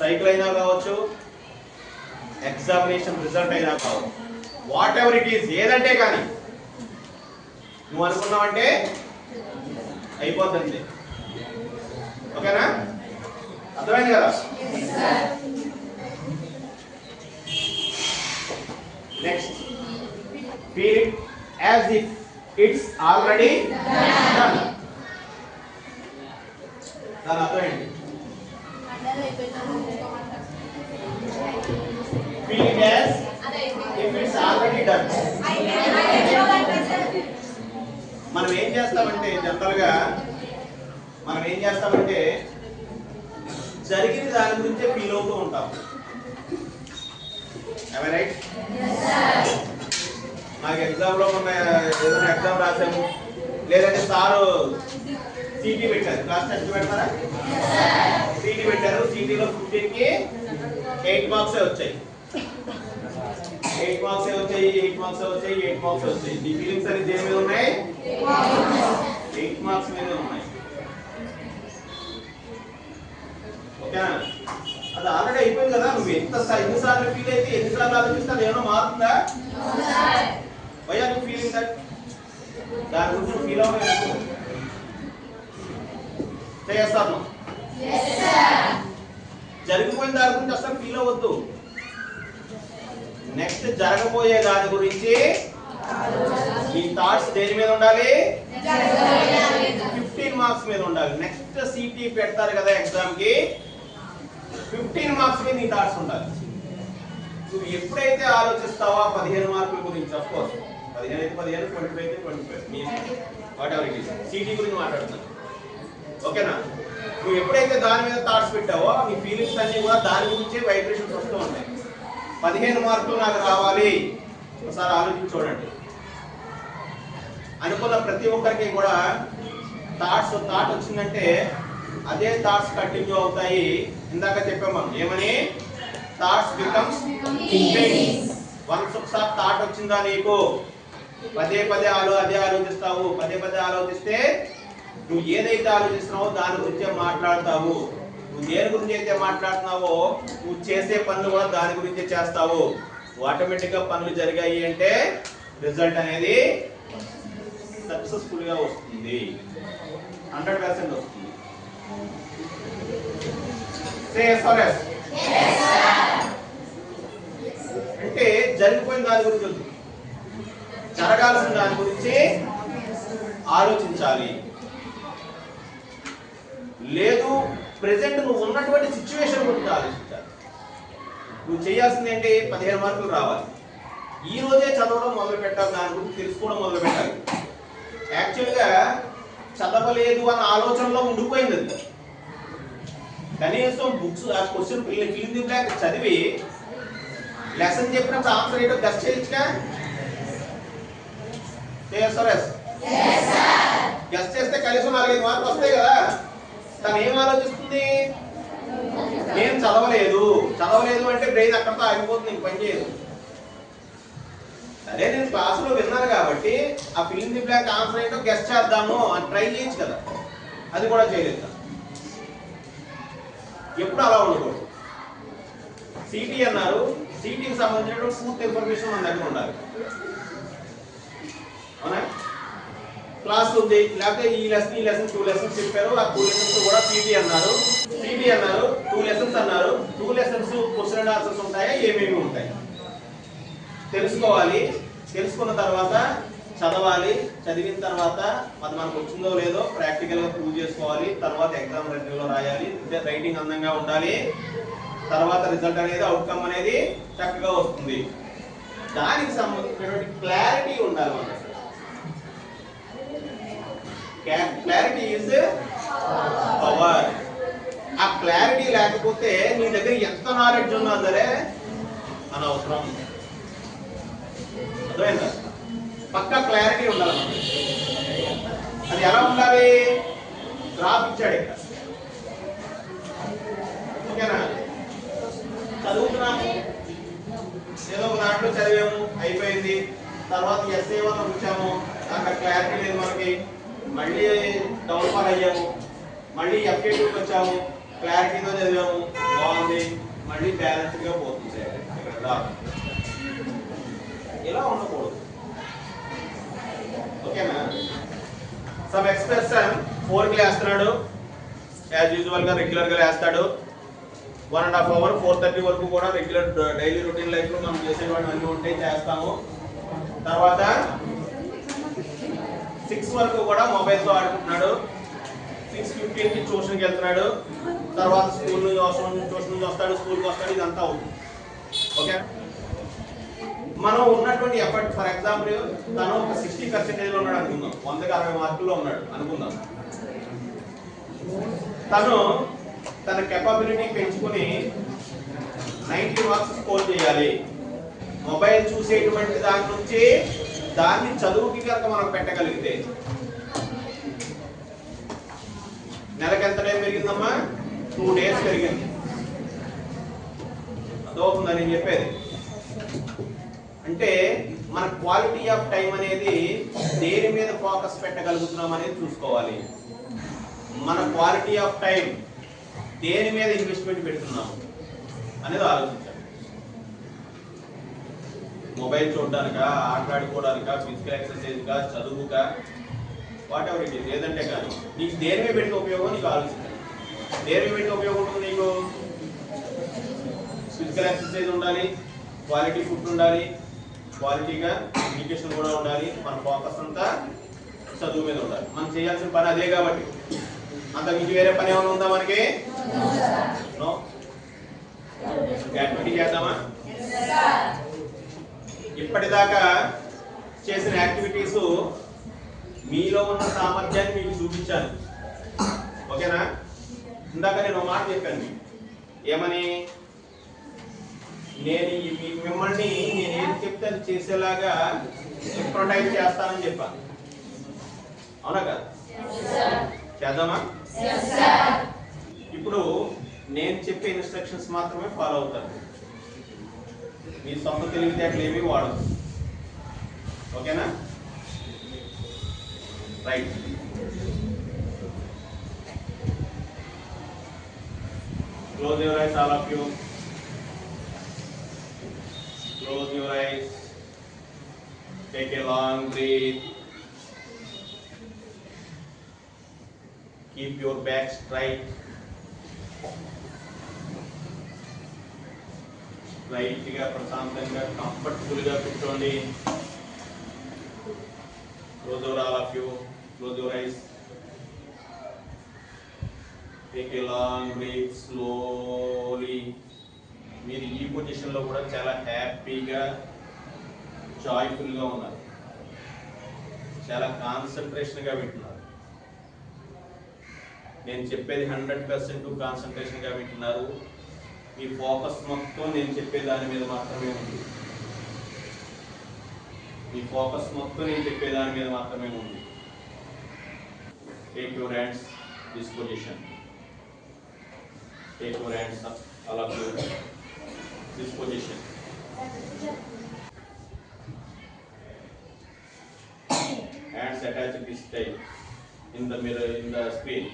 సైకిల్ అయినా కావచ్చు, ఎగ్జామినేషన్ రిజల్ట్ అయినా కావచ్చు, వాట్ ఎవర్ ఇట్ ఈస్, ఏదంటే కానీ నువ్వు అనుకున్నావంటే అయిపోతుంది. ఓకేనా? అర్థమైంది కదా? Next, feel it as if it's already done. దాని అర్థం ఏంటి? Feel it as if it's already done. మనం ఏం చేస్తామంటే జనరల్ గా జరిగిన దాని గురించే ఫీల్ అవుతూ ఉంటాం. రైట్? నాకు ఎగ్జామ్ లో మొన్న ఏదైనా ఎగ్జామ్ రాసాము, లేదంటే సారు సిటీ పెట్టారు, క్లాస్ టెస్ట్ పెడతారా? సిటీ పెట్టారు, సిటీలో 15కి 8 మార్క్స్ వచ్చాయి. 8 మార్క్స్ వచ్చాయి. నీ ఫీలింగ్స్ అనేది దేని మీద ఉన్నాయి? 8 మార్క్స్ మీద ఉన్నాయి. ఓకేనా? అది ఆల్రెడీ అయిపోయింది కదా. నువ్వు ఎన్నిసార్లు ఫీల్ అయితే ఎన్నిసార్లు ఆలోచిస్తే అది ఏమైనా మారుతుందా? Why are you feeling that? దాని గురించి ఫీల్ అవ్వలేదు. చేస్తాను జరిగిపోయిన దాని గురించి అసలు ఫీల్ అవ్వద్దు. నెక్స్ట్ జరగబోయే దాని గురించి మీ థాట్స్ దేని మీద ఉండాలి? 15 మార్క్స్ మీద ఉండాలి. నెక్స్ట్ సిటీ పెడతారు కదా ఎగ్జామ్ కి, 15 మార్క్స్ మీద నీ థాట్స్ ఉండాలి. నువ్వు ఎప్పుడైతే ఆలోచిస్తావో 15 మార్కుల గురించి, అఫ్ కోర్స్ 15 అయితే 15, 25 అయితే 25, what ever it is, city గురించి మాట్లాడుతున్నాను. ఓకేనా? నువ్వు ఎప్పుడైతే దాని మీద థాట్స్ పెట్టావో నీ ఫీలింగ్స్ అన్ని కూడా దాని గురించే వైబ్రేషన్స్ వస్తూ ఉంటాయి. 15 మార్కులు నాకు రావాలి, ఒకసారి ఆలోచించి చూడండి. అనుకున్న ప్రతి ఒక్కరికి కూడా థాట్ వచ్చిందంటే అదే థాట్స్ కంటిన్యూ అవుతాయి. ఇందాక చెప్పాం మనం ఏమని, థాట్స్ బికమ్స్ థింకింగ్. వన్స్ ఒకసారి థాట్ వచ్చిందా నీకు, పదే పదే అదే ఆలోచిస్తావు. పదే పదే ఆలోచిస్తే నువ్వు ఏదైతే ఆలోచిస్తున్నావో దాని గురించే మాట్లాడతావు. నువ్వు దేని గురించి అయితే మాట్లాడుతున్నావో నువ్వు చేసే పనులు కూడా దాని గురించే చేస్తావు. ఆటోమేటిక్ గా పనులు జరిగాయి అంటే రిజల్ట్ అనేది సక్సెస్ఫుల్ గా వస్తుంది, 100% వస్తుంది. అంటే జరిగిపోయిన దాని గురించి వద్దు, జరగాల్సిన దాని గురించి ఆలోచించాలి. లేదు ప్రెసెంట్ నువ్వు ఉన్నటువంటి సిచ్యువేషన్ గురించి ఆలోచించాలి. నువ్వు చేయాల్సింది ఏంటి, 15 మార్కులు రావాలి. ఈ రోజే చదవడం మొదలు పెట్టాలి, దాని గురించి తెలుసుకోవడం మొదలు పెట్టాలి. యాక్చువల్గా చదవలేదు అన్న ఆలోచనలో ఉండిపోయింది అది. కనీసం బుక్స్ ఆ క్వశ్చన్ ఫిల్ ది బ్లాంక్ చదివి లెసన్ చెప్పినప్పుడు ఆన్సర్ ఏంటో గెస్ చేయొచ్చుగా. గెస్ చేస్తే కనీసం 4-5 మార్కులు వస్తాయి కదా. తను ఏం ఆలోచిస్తుంది, నేను చదవలేదు అంటే బ్రెయిన్ అక్కడితో ఆగిపోతుంది, ఇంక పని చేయదు. సరే నేను క్లాసులో విన్నాను కాబట్టి ఆ ఫిల్ ది బ్లాంక్ ఆన్సర్ ఏంటో గెస్ చేద్దాము అని ట్రై చేయొచ్చు కదా, అది కూడా చేయలేదు. ఎప్పుడు అలా ఉండకూడదు. సిటీ అన్నారు, సిటీకి సంబంధించిన పూర్తి ఇన్ఫర్మేషన్ మన దగ్గర ఉండాలి. అవునా, క్లాస్ ఉంది, లేకపోతే ఈ లెసన్ 2 లెసన్స్ చెప్పారు, ఆ 2 లెసన్స్ కూడా పీటీ అన్నారు 2 లెసన్స్ అన్నారు. 2 లెసన్స్ క్వశ్చన్ అండ్ ఆన్సర్స్ ఉంటాయా, ఏమేమి ఉంటాయి తెలుసుకోవాలి. తెలుసుకున్న తర్వాత చదవాలి. చదివిన తర్వాత అది మనకు వచ్చిందో లేదో ప్రాక్టికల్ గా ప్రూవ్ చేసుకోవాలి. తర్వాత ఎగ్జామ్ రిటర్న్ లో రాయాలి. రైటింగ్ అందంగా ఉండాలి. తర్వాత రిజల్ట్ అనేది, అవుట్కమ్ అనేది చక్కగా వస్తుంది. దానికి సంబంధించినటువంటి క్లారిటీ ఉండాలి మనకి. Clarity is power. ఆ క్లారిటీ లేకపోతే నీ దగ్గర ఎంత నాలెడ్జ్ ఉన్నా సరే అనవసరం. అర్థమైందా? పక్కా క్లారిటీ ఉండాలి మనకి. అది ఎలా ఉండాలి, గ్రాఫ్ ఇచ్చాడు ఇక్కడ. ఓకేనా, చదువుతున్నాము, ఏదో ఒక దాంట్లో చదివాము, అయిపోయింది. తర్వాత SA1 వచ్చాము, అక్కడ క్లారిటీ లేదు మనకి. మళ్ళీ డౌన్ఫాల్ అయ్యాము, మళ్ళీ FA2కి వచ్చాము, క్లారిటీతో చదివాము, బాగుంది, మళ్ళీ బ్యాలెన్స్డ్ గా పోతుంది. ఇలా ఉండకూడదు. ఓకేనా, సమ్ ఎక్స్ప్రెషన్ 4కి వేస్తున్నాడు, యాజ్ యూజువల్ గా రెగ్యులర్ గా వేస్తాడు. 1.5 అవర్ 4:30 వరకు కూడా రెగ్యులర్ డైలీ రొటీన్ లైఫ్ లో మనం చేసేవాడిని అన్ని ఉంటాయి, చేస్తాము. తర్వాత 6 వరకు కూడా మొబైల్ తో ఆడుకుంటున్నాడు. 6:15కి ట్యూషన్కి వెళ్తున్నాడు. తర్వాత స్కూల్ నుంచి ట్యూషన్ నుంచి వస్తాడు, స్కూల్కి వస్తాడు, ఇదంతా అవుతుంది. ఓకే, మనం ఉన్నటువంటి ఎఫర్ట్, ఫర్ ఎగ్జాంపుల్ తను ఒక 60% లో ఉన్నాడు అనుకుందాం, 100కి 60 మార్కుల్లో ఉన్నాడు అనుకుందాం. తను తన కెపాబిలిటీ పెంచుకుని 90 మార్క్స్ స్కోర్ చేయాలి. మొబైల్ చూసేటువంటి దాని నుంచి దాన్ని చదువుకి కనుక మనం పెట్టగలిగితే నెలకి ఎంత టైం పెరిగిందమ్మా, 2 డేస్ పెరిగింది. అదవుతుందా నేను చెప్పేది? అంటే మన క్వాలిటీ ఆఫ్ టైం అనేది దేని మీద ఫోకస్ పెట్టగలుగుతున్నాం అనేది చూసుకోవాలి. మన క్వాలిటీ ఆఫ్ టైం దేని మీద ఇన్వెస్ట్మెంట్ పెడుతున్నాము అనేది ఆలోచించాలి. మొబైల్ చూడడానికా, ఆటలాడుకోవడానికా, ఫిజికల్ ఎక్సర్సైజ్గా, చదువుగా, వాట్ ఎవర్ ఇట్ ఈస్, ఏదంటే కానీ నీకు దేని మీద పెడితే ఉపయోగం నీకు ఆలోచించాలి. దేని మీద పెడితే ఉపయోగం ఉంటుంది నీకు? ఫిజికల్ ఎక్సర్సైజ్ ఉండాలి, క్వాలిటీ ఫుడ్ ఉండాలి, క్వాలిటీగా ఎడ్యుకేషన్ కూడా ఉండాలి. మన ఫోకస్ అంతా చదువు మీద ఉండాలి. మనం చేయాల్సిన పని అదే కాబట్టి అంతకుమించి వేరే పని ఏమైనా ఉందా మనకి? నో. యాక్టివిటీ చేద్దామా? ఇప్పటిదాకా చేసిన యాక్టివిటీస్ మీలో ఉన్న సామర్థ్యాన్ని మీకు చూపించాను. ఓకేనా? ఇందాక నేను మాట చెప్పాను మీకు, ఏమని? నేను మిమ్మల్ని నేను ఏం చెప్తే అది చేసేలాగా హిప్నోటైజ్ చేస్తానని చెప్పాను. అవునా కదా? చేద్దామా? ఇప్పుడు నేను చెప్పే ఇన్స్ట్రక్షన్స్ మాత్రమే ఫాలో అవుతారు. మీ సొంత తెలివితేటలు ఏమీ వాడదు. ఓకేనా? Right. Close your eyes, all of you. Close your eyes. Take a long breath. Keep your back straight. Straight గా ప్రశాంతంగా కంఫర్టబుల్ గా కూర్చోండి. Close your all of you. Close your eyes. Take a long breath slowly. మీరు ఈ position లో కూడా చాలా హ్యాపీగా జాయ్ఫుల్ గా ఉన్నారు. చాలా కాన్సన్ట్రేషన్ గా వింటున్నారు. నేను చెప్పేది 100% కాన్సన్ట్రేషన్ గా వింటున్నారు. మీ ఫోకస్ మొత్తం నేను చెప్పే దాని మీద మాత్రమే ఉంది. మీ ఫోకస్ మొత్తం నేను చెప్పే దాని మీద మాత్రమే ఉంది. Take your hands this position. Take your hands up, all of you, this position. Hands attached this time in the mirror, in the screen.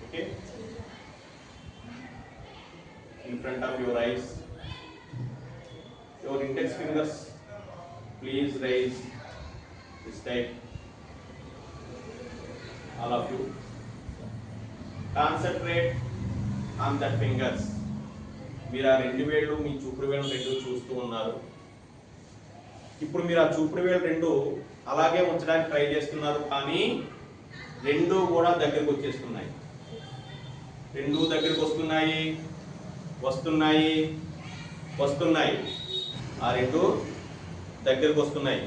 Okay? In front of your eyes. Your index fingers, please raise this time. All of you. Concentrate on that fingers. మీరు ఆ రెండు వేళ్ళు మీ చూపుడు వేళ్ళు రెండు చూస్తూ ఉన్నారు. ఇప్పుడు మీరు ఆ చూపుడు వేళ్ళు రెండు అలాగే ఉంచడానికి ట్రై చేస్తున్నారు, కానీ రెండు కూడా దగ్గరికి వచ్చేస్తున్నాయి. రెండు దగ్గరికి వస్తున్నాయి, వస్తున్నాయి, వస్తున్నాయి. ఆ రెండు దగ్గరికి వస్తున్నాయి.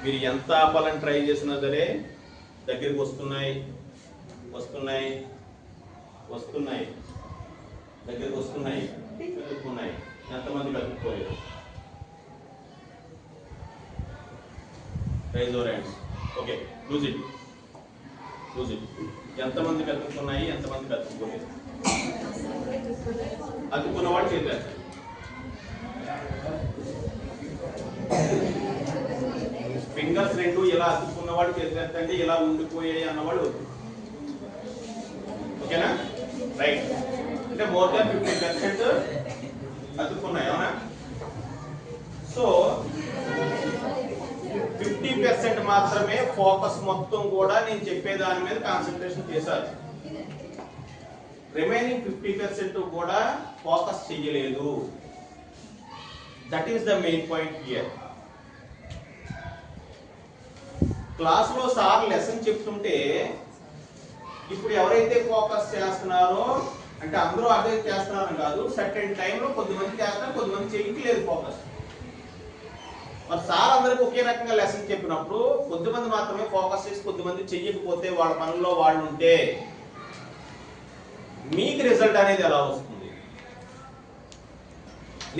మీరు ఎంత ఆపాలని ట్రై చేసినా సరే దగ్గరికి వస్తున్నాయి, వస్తున్నాయి, వస్తున్నాయి, దగ్గరికి వస్తున్నాయి, కలుపుకున్నాయి. ఎంతమంది కలుపుకోలేదు? Raise your hands. Okay, loose it, loose it. ఎంతమంది కలుపుకున్నాయి, ఎంతమంది కలుపుకోలేదు? అతుక్కున్నవాడు చేద్దాం. ఫింగర్స్ రెండు ఇలా అతుక్కున్నవాడు చేద్దండి, ఇలా ఉండిపోయాయి అన్నవాడు. ఓకేనా? రైట్. అంటే మోర్ దాన్ 50% అతుక్కున్నాయి, అవునా? సో 50% మాత్రమే ఫోకస్ మొత్తం కూడా నేను చెప్పే దాని మీద కాన్సన్ట్రేషన్ చేశారు. రిమైనింగ్ 50% కూడా ఫోకస్ చేయలేదు. That is the main point here. Class లో సార్ లెసన్ చెప్తుంటే ఇప్పుడు ఎవరైతే ఫోకస్ చేస్తున్నారో, అంటే అందరూ అదే చేస్తున్నారని కాదు, సర్టెన్ టైంలో కొద్దిమంది చేస్తున్నారు, కొద్దిమంది చేయట్లేదు ఫోకస్. మరి సార్ అందరికి ఒకే రకంగా లెసన్ చెప్పినప్పుడు కొద్దిమంది మాత్రమే ఫోకస్ చేసి కొద్దిమంది చెయ్యకపోతే, వాళ్ళ పనుల్లో వాళ్ళు ఉంటే మీకు రిజల్ట్ అనేది ఎలా వస్తుంది?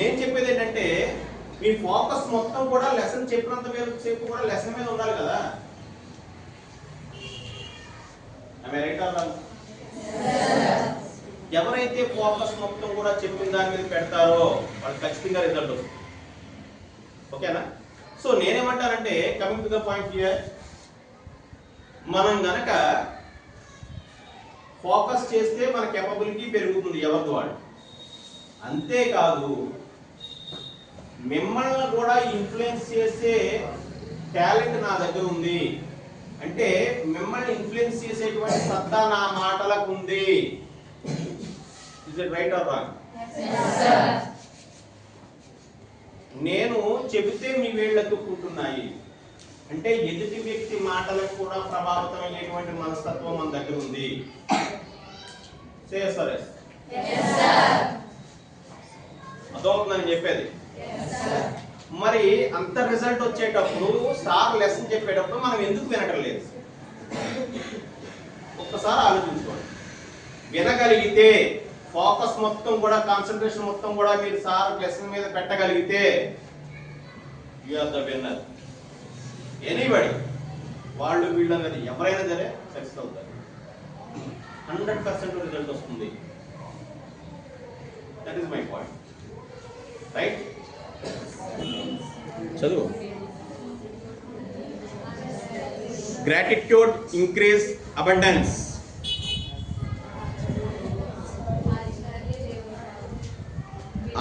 నేను చెప్పేది ఏంటంటే మీ ఫోకస్ మొత్తం కూడా లెసన్ చెప్పినంత సేపు కూడా లెసన్ మీద ఉండాలి కదా. ఎవరైతే ఫోకస్ మొత్తం కూడా చెప్పిన దాని మీద పెడతారో వాళ్ళు ఖచ్చితంగా రిజల్ట్ వస్తుంది. ఓకేనా? సో నేనేమంటానంటే, coming to the point here, మనం గనక ఫోకస్ చేస్తే మన కేపబిలిటీ పెరుగుతుంది ఎవరిది వాళ్ళు. అంతేకాదు మిమ్మల్ని కూడా ఇన్ఫ్లుయెన్స్ చేసే టాలెంట్ నా దగ్గర ఉంది. అంటే మిమ్మల్ని ఇన్ఫ్లుయెన్స్ చేసేటువంటి సత్తా నా మాటలకు ఉంది. Is it right are wrong? నేను చెబితే మీ వేళ్ళు అతుక్కుంటున్నాయి అంటే ఎదుటి వ్యక్తి మాటలకు కూడా ప్రభావితం అయ్యేటువంటి మనస్తత్వం మన దగ్గర ఉంది. అదవుతుందని చెప్పేది. మరి అంత రిజల్ట్ వచ్చేటప్పుడు సార్ లెసన్ చెప్పేటప్పుడు మనం ఎందుకు వినటం లేదు? ఒక్కసారి ఆలోచించుకోండి. వినగలిగితే ఫోకస్ మొత్తం కూడా, కాన్సన్ట్రేషన్ మొత్తం కూడా మీరు సార్ లెసన్ మీద పెట్టగలిగితే you are the winner. Anybody, వాళ్ళు వీళ్ళు అన్నది ఎవరైనా సరే సక్సెస్ అవుతారు. 100% రిజల్ట్ వస్తుంది. That is my point. Right? చదువు. Gratitude increase abundance.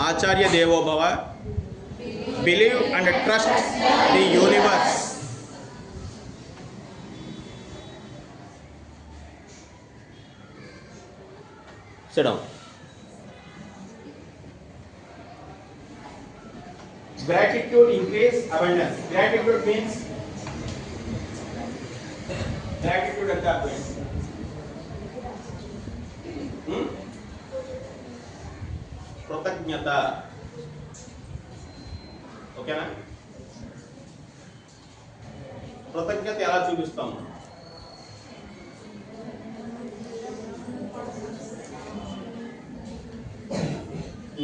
ఆచార్య దేవోభవ. Believe and trust the universe. Sit down. Gratitude increase abundance. Gratitude means gratitude anta artham కృతజ్ఞత. ఓకేనా? కృతజ్ఞత ఎలా చూపిస్తాము?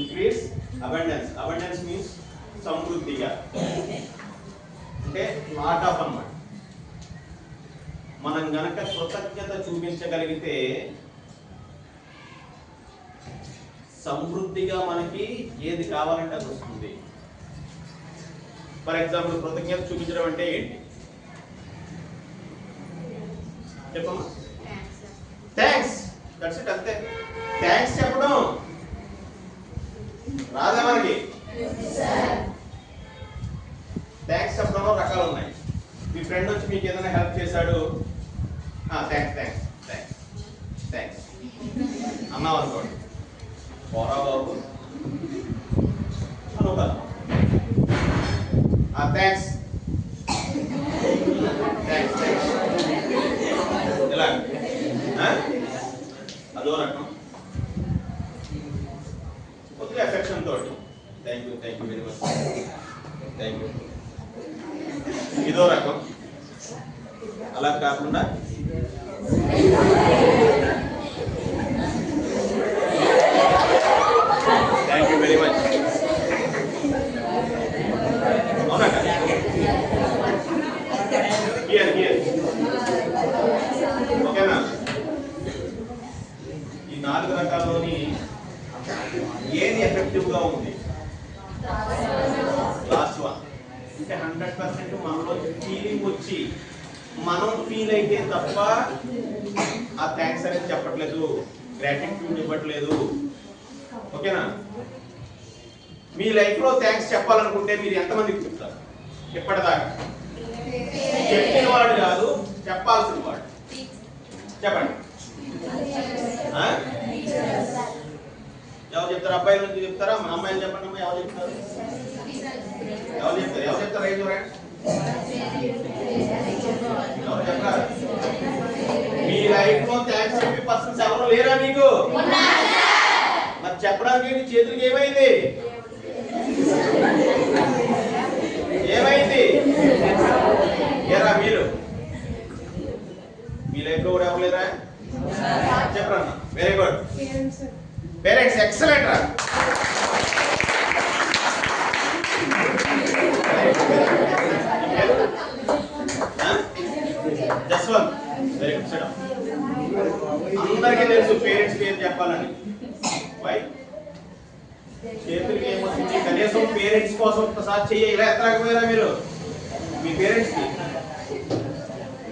Increase abundance. అబండెన్స్ మీన్స్ సమృద్ధిగా, అంటే లాట్ ఆఫ్ అన్నమాట. మనం గనక కృతజ్ఞత చూపించగలిగితే సమృద్ధిగా మనకి ఏది కావాలంటే అది వస్తుంది. ఫర్ ఎగ్జాంపుల్, కృతజ్ఞత చూపించడం అంటే ఏంటి చెప్పమ్మా? థ్యాంక్స్. దట్స్ ఇట్, అంతే. థ్యాంక్స్ చెప్పడం రాదా మనకి? థ్యాంక్స్ చెప్పడంలో రకాలు ఉన్నాయి. మీ ఫ్రెండ్ వచ్చి మీకు ఏదైనా హెల్ప్ చేశాడు, థ్యాంక్స్ థ్యాంక్స్ థ్యాంక్స్ థ్యాంక్స్ అన్నావు అనుకోండి, పోరా బాబు అను కదా. థ్యాంక్స్ థ్యాంక్స్ థ్యాంక్స్ ఎలా? అదో రకం. కొద్దిగా ఎఫెక్షన్ తోటి thank you very much, thank you, ఇదో రకం. అలా కాకుండా థ్యాంక్ యూ వెరీ మచ్, అవునా కదా? ఓకేనా? ఈ 4 రకాల్లోని ఏది ఎఫెక్టివ్ గా ఉంది? Last one. అంటే 100% మనలో ఫీలింగ్ వచ్చి మనం ఫీల్ అయితే తప్ప ఆ థ్యాంక్స్ అనేది చెప్పట్లేదు, గ్రాటిట్యూడ్ ఇవ్వట్లేదు. ఓకేనా? మీ లైఫ్ లో థ్యాంక్స్ చెప్పాలనుకుంటే మీరు ఎంతమందికి చెప్తారు ఇప్పటిదాకా? చెప్పిన వాడు కాదు, చెప్పాల్సిన వాడు. చెప్పండి. ఎవరు చెప్తారు? అబ్బాయిల నుంచి చెప్తారా? మన అమ్మాయిలు చెప్పండి అమ్మా. ఎవరు చెప్తారు? ఎవరు చెప్తారు? రైతు ఎవరు చెప్పరా? మీ లైఫ్ లో థ్యాంక్స్ చెప్పే పర్సన్స్ ఎవరు లేరా మీకు? మరి చెప్పడానికి చేతులకి ఏమైంది? ఏమైంది? ఏరా మీరు మీ లైఫ్ లో కూడా ఎవరు లేరా? చెప్పరా? Very good. పేరెంట్స్ ఎక్సలెంట్ రా. Jaswant very good. అందరికీ తెలుసు పేరెంట్స్ పేరు చెప్పాలని. వై? చేతులకి ఏమొచ్చింది? కనీసం పేరెంట్స్ కోసం ఒకసారి చెయ్యి ఇలా ఎత్తలేకపోయారా మీరు? మీ పేరెంట్స్ కి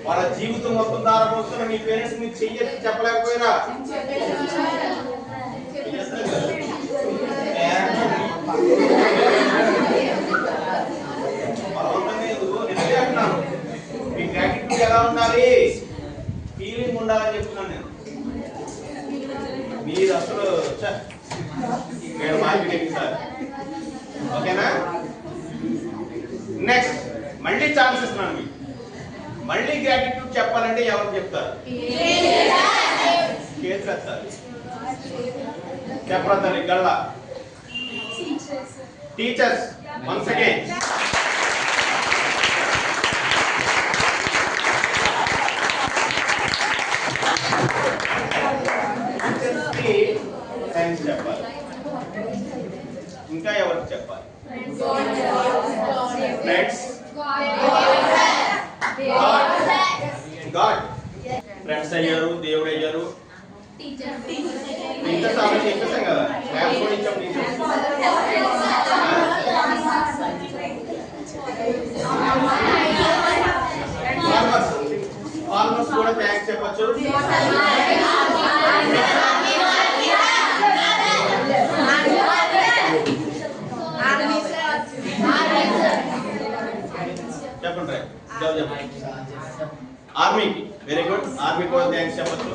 వాళ్ళ జీవితం మొత్తం దారపోతున్న మీ పేరెంట్స్ మీరు చెయ్యని చెప్పలేకపోయారా? మీ గ్రాటిట్యూడ్ ఎలా ఉండాలి? ఫీలింగ్ ఉండాలని చెప్తున్నాను నేను. మీరు అసలు నేను మార్కెటింగ్ సార్. ఓకేనా? నెక్స్ట్ మళ్ళీ ఛాన్స్ ఇస్తున్నాను మీకు. మళ్ళీ గ్రాటిట్యూడ్ చెప్పాలంటే ఎవరు చెప్తారు? చేస్తారు. చెప్పరా తల్లి గళ్ళ? టీచర్స్. వన్స్ అగైన్ థ్యాంక్స్ చెప్పాలి. ఇంకా ఎవరికి చెప్పాలి? ఫ్రెండ్స్. గాడ్. ఫ్రెండ్స్ అయ్యారు, దేవుడు అయ్యారు, టీచర్స్ ఆమె చెప్పేసాం కదా. టీచర్స్ ఫార్మర్స్ కూడా థ్యాంక్స్ చెప్పచ్చు. చెప్పండి ఆర్మీకి వెరీ గుడ్. ఆర్మీ కూడా థ్యాంక్స్ చెప్పచ్చు.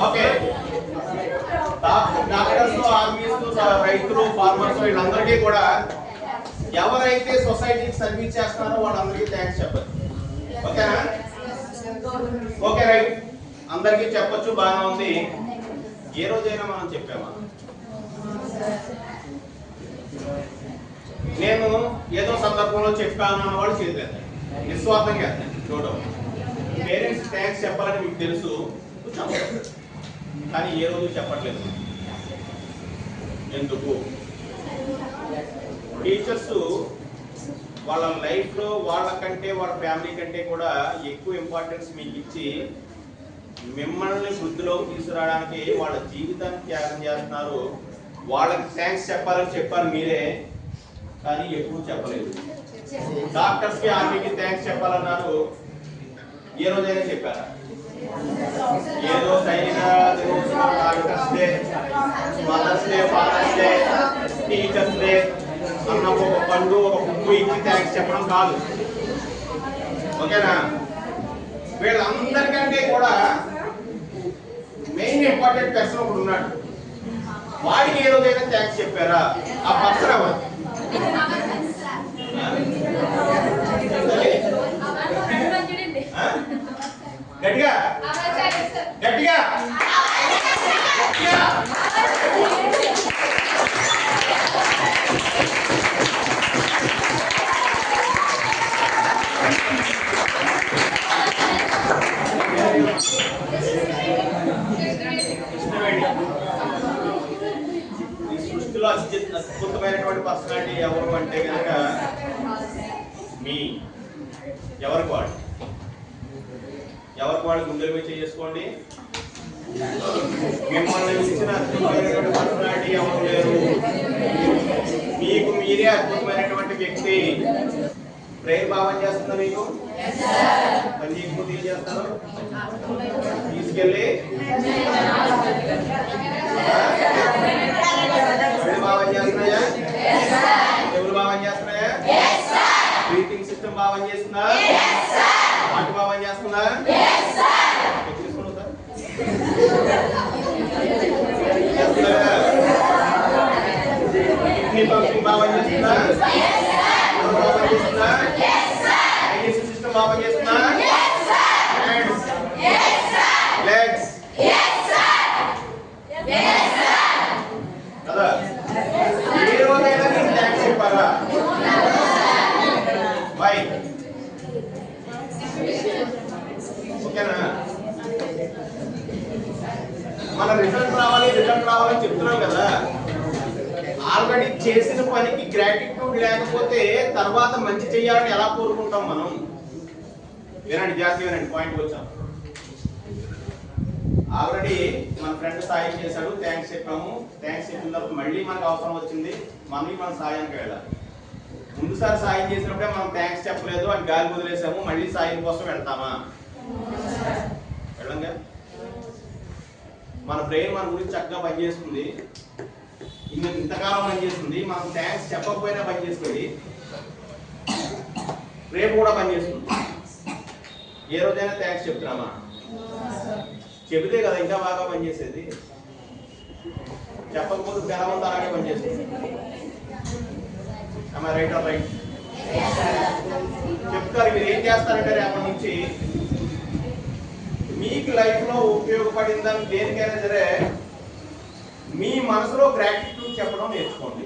ఓకే, డాక్టర్స్, ఆర్మీస్, రైతులు, ఫార్మర్స్ వీళ్ళందరికీ కూడా ఎవరైతే సొసైటీకి సర్వీస్ చేస్తున్నారో వాళ్ళందరికీ థ్యాంక్స్ చెప్పచ్చు. ఓకేనా? ఓకే రైట్, అందరికీ చెప్పచ్చు, బాగా ఉంది. ఏ రోజైనా మనం చెప్పామా? నేను ఏదో సందర్భంలో చెప్పాను అన్న వాళ్ళు చేద్దాం, నిస్వార్థంగా చూడడం. పేరెంట్స్ థ్యాంక్స్ చెప్పాలని మీకు తెలుసు, కానీ ఏ రోజు చెప్పట్లేదు. ఎందుకు? టీచర్స్ వాళ్ళ లైఫ్లో వాళ్ళకంటే వాళ్ళ ఫ్యామిలీ కంటే కూడా ఎక్కువ ఇంపార్టెన్స్ మీకు ఇచ్చి మిమ్మల్ని వృద్ధిలోకి తీసుకురావడానికి వాళ్ళ జీవితాన్ని త్యాగం చేస్తున్నారు. వాళ్ళకి థ్యాంక్స్ చెప్పాలని చెప్పారు మీరే, కానీ ఎప్పుడు చెప్పలేదు. డాక్టర్స్కి, ఆర్మీకి థ్యాంక్స్ చెప్పాలన్నారు, ఏ రోజైనా చెప్పారా? ఏదో సైనిక దినోత్సవం, doctors day, mothers day, fathers day, teachers day అన్న ఒక పండు, ఒక బుక్కు ఇచ్చి థ్యాంక్స్ చెప్పడం కాదు. ఓకేనా? వీళ్ళందరికంటే కూడా మెయిన్ ఇంపార్టెంట్ పర్సన్ ఒకడు ఉన్నాడు. వాడికి ఏ రోజైనా థ్యాంక్స్ చెప్పారా? ఆ పర్సన్ ఎవరు? గట్టిగా గట్టిగా ఈ సృష్టిలో అద్భుతమైనటువంటి పర్సనాలిటీ ఎవరు అంటే కనుక మీ ఎవరికి వాళ్ళు గుండెల మీద చేసుకోండి. మిమ్మల్ని మించిన అద్భుతమైనటువంటి పర్సనాలిటీ ఎవరు లేరు. మీకు మీరే అద్భుతమైనటువంటి వ్యక్తి. ప్రేమ భావం చేస్తుందా మీకు? పని చేయకపోతే ఏం చేస్తారు? తీసుకెళ్ళి భావం చేస్తున్నాయా? ఎవరు భావం చేస్తున్నాయా? బ్రీతింగ్ సిస్టమ్ భావం చేస్తుందా? హార్ట్ భావం చేస్తుందా? కిడ్నీ ఫంక్షన్ భావం చేస్తుందా? భావం చేస్తుందా? డైజెస్టివ్ సిస్టమ్ భావం చేస్తుందా? హ్యాండ్స్, లెగ్స్ కదా? ఏ రోజైనా మీరు థ్యాంక్స్ చెప్పారా? వై? ఓకేనా? మన రిజల్ట్ రావాలని చెప్తున్నాం కదా. ఆల్రెడీ చేసిన పనికి గ్రాటిట్యూడ్ లేకపోతే తర్వాత మంచి చేయాలని ఎలా కోరుకుంటాం మనం? వినండి, జాగ్రత్త వినండి, పాయింట్ వచ్చాం. ఆల్రెడీ మన ఫ్రెండ్ సాయం చేశాడు, థ్యాంక్స్ చెప్పాము. థ్యాంక్స్ చెప్పిన తర్వాత మళ్ళీ మనకు అవసరం వచ్చింది, మళ్ళీ మన సాయానికి వెళ్ళాలి. ముందుసారి సాయం చేసినప్పుడే మనం థ్యాంక్స్ చెప్పలేదు అని గాలి వదిలేసాము, మళ్ళీ సాయం కోసం వెళ్తామా? వెళ్ళంగా. మన బ్రెయిన్ మన గురించి చక్కగా పనిచేస్తుంది, ఇంతకాలం పనిచేస్తుంది. మనం థ్యాంక్స్ చెప్పకపోయినా పనిచేస్తుంది, రేపు కూడా పనిచేస్తుంది. ఏ రోజైనా థ్యాంక్స్ చెప్తున్నామా? చెబితే కదా ఇంకా బాగా పనిచేసేది. చెప్పకపోతే చాలా మంది అలాగే పనిచేస్తుంది. Right are right? చెప్తారు. మీరు ఏం చేస్తారంటే రేపటి నుంచి మీకు లైఫ్లో ఉపయోగపడిందని దేనికైనా సరే మీ మనసులో గ్రాటిట్యూడ్ చెప్పడం నేర్చుకోండి.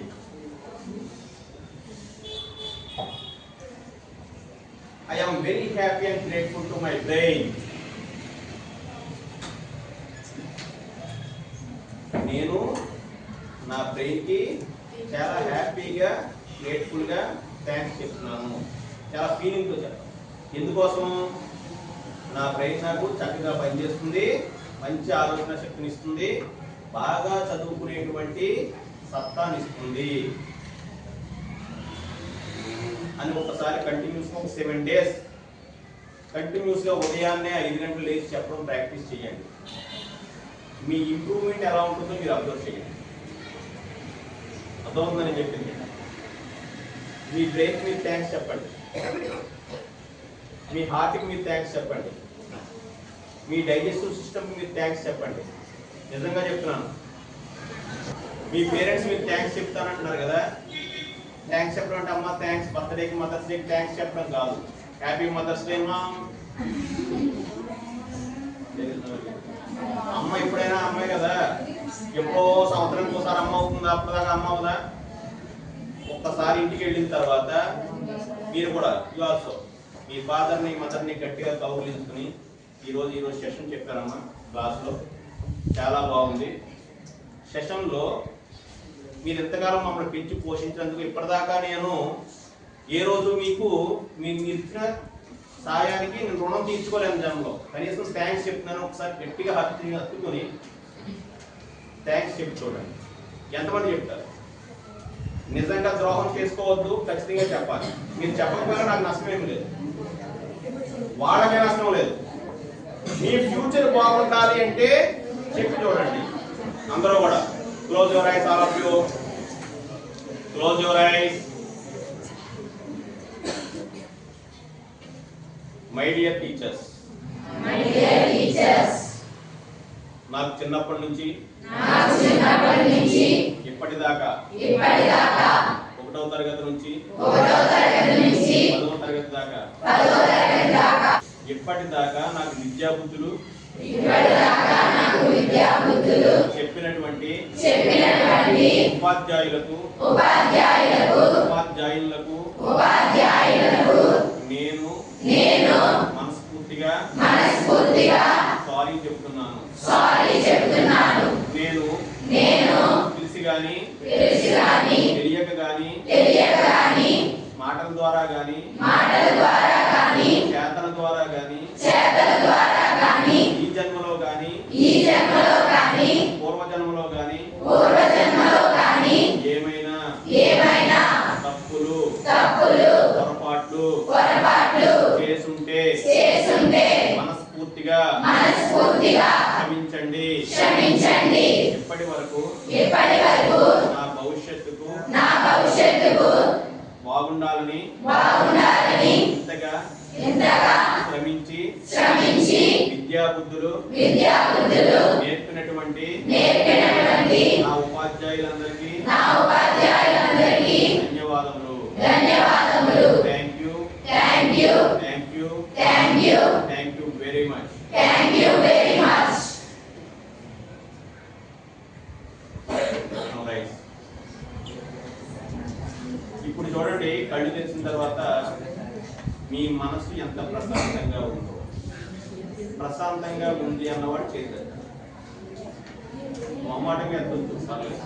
I am very happy and grateful to my brain. నేను నా బ్రెయిన్కి చాలా హ్యాపీగా, గ్రేట్ఫుల్గా థ్యాంక్స్ చెప్తున్నాను. చాలా ఫీలింగ్తో చెప్పాను. ఎందుకోసం? నా బ్రెయిన్ నాకు చక్కగా పనిచేస్తుంది, మంచి ఆలోచన శక్తిని ఇస్తుంది, బాగా చదువుకునేటువంటి సత్తాని ఇస్తుంది అని ఒకసారి కంటిన్యూస్గా ఒక 7 days కంటిన్యూస్గా ఉదయాన్నే 5 గంటలు లేచి చెప్పడం ప్రాక్టీస్ చేయండి. మీ ఇంప్రూవ్మెంట్ ఎలా ఉంటుందో మీరు అబ్జర్వ్ చేయండి. అర్థమవుతుందని చెప్పింది. మీ బ్రెయిన్ మీరు థ్యాంక్స్ చెప్పండి, మీ హార్ట్కి మీరు థ్యాంక్స్ చెప్పండి, మీ డైజెస్టివ్ సిస్టమ్కి మీరు థ్యాంక్స్ చెప్పండి. నిజంగా చెప్తున్నాను. మీ పేరెంట్స్ మీరు థ్యాంక్స్ చెప్తానంటున్నారు కదా, థ్యాంక్స్ చెప్పడం అంటే అమ్మ థ్యాంక్స్, బర్త్డేకి మదర్స్ డేకి థ్యాంక్స్ చెప్పడం కాదు. Happy mothers day mom. అమ్మ ఎప్పుడైనా అమ్మాయి కదా, ఎప్పుడో సంవత్సరానికి ఒకసారి అమ్మ అవుతుందా, అప్పటిదాకా అమ్మ అవుదా? ఒక్కసారి ఇంటికి వెళ్ళిన తర్వాత మీరు కూడా యు ఆల్సో మీ ఫాదర్ని మదర్ని గట్టిగా కౌగిలించుకుని ఈరోజు సెషన్ చెప్పారమ్మా క్లాస్లో, చాలా బాగుంది. సెషన్లో మీరు ఎంతకాలం మమ్మల్ని పెంచి పోషించినందుకు ఇప్పటిదాకా నేను ఏ రోజు మీకు మీరు ఇచ్చిన సాయానికి నేను రుణం తీర్చుకోలేను. జనంలో కనీసం థ్యాంక్స్ చెప్తున్నాను. ఒకసారి గట్టిగా హత్తుకొని థ్యాంక్స్ చెప్పి చూడండి. ఎంతమంది చెప్తారు? నిజంగా ద్రోహం చేసుకోవద్దు, ఖచ్చితంగా చెప్పాలి. మీరు చెప్పకపోయినా నాకు నష్టమేమి లేదు, వాళ్ళకే నష్టం లేదు. మీ ఫ్యూచర్ బాగుండాలి అంటే చెప్పి చూడండి. అందరూ కూడా close your eyes, all of you close your eyes. My dear teachers, నాకు చిన్నప్పటి నుంచి ఇప్పటిదాకా 1వ తరగతి నుంచి 10వ తరగతి దాకా ఇప్పటిదాకా నాకు విద్యాబుద్ధులు చెప్పినటువంటి ఉపాధ్యాయులకు నేను మనస్ఫూర్తిగా సారీ చెప్తున్నాను. నేను తెలిసి గాని తెలియక గాని మాటల ద్వారా గాని చేతల ద్వారా గాని ఈ జన్మలో గాని పూర్వజన్మలో గాని ఏమైనా తప్పులు పొరపాట్లు చేసుంటే మనస్ఫూర్తిగా క్షమించండి. ఇప్పటి వరకు నా భవిష్యత్తుకు బాగుండాలని ఇంతగా శ్రమించి విద్యాబుద్ధులు నేర్పినటువంటి నా ఉపాధ్యాయులందరికీ ధన్యవాదములు. Thank you very much. ఇప్పుడు చూడండి, కళ్ళు తెరిచిన తర్వాత మీ మనసు ఎంత ప్రశాంతంగా ఉందో. ప్రశాంతంగా ఉంది అన్నవాడు చేశారు. మొమ్మాటంగా ఎంత ఉంటుంది పర్లేదు.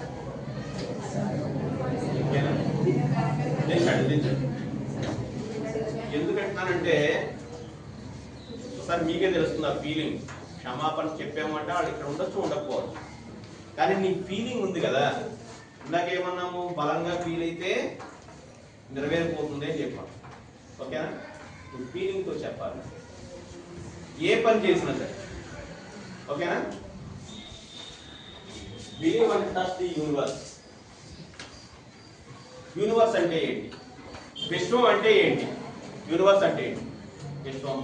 ఎందుకంటున్నానంటే ఒకసారి మీకే తెలుస్తుంది ఆ ఫీలింగ్. క్షమాపణ చెప్పామంటే వాళ్ళు ఇక్కడ ఉండొచ్చు, ఉండకపోవచ్చు, కానీ నీ ఫీలింగ్ ఉంది కదా. ఇందాకేమన్నాము, బలంగా ఫీల్ అయితే నెరవేరిపోతుంది అని చెప్పాను. ఓకేనా? నువ్వు ఫీలింగ్తో చెప్పాలి ఏ పని చేసినా సరే. ఓకేనా? Believe and trust the universe. Universe అంటే ఏంటి? విశ్వం అంటే ఏంటి? యూనివర్స్ అంటే ఏంటి?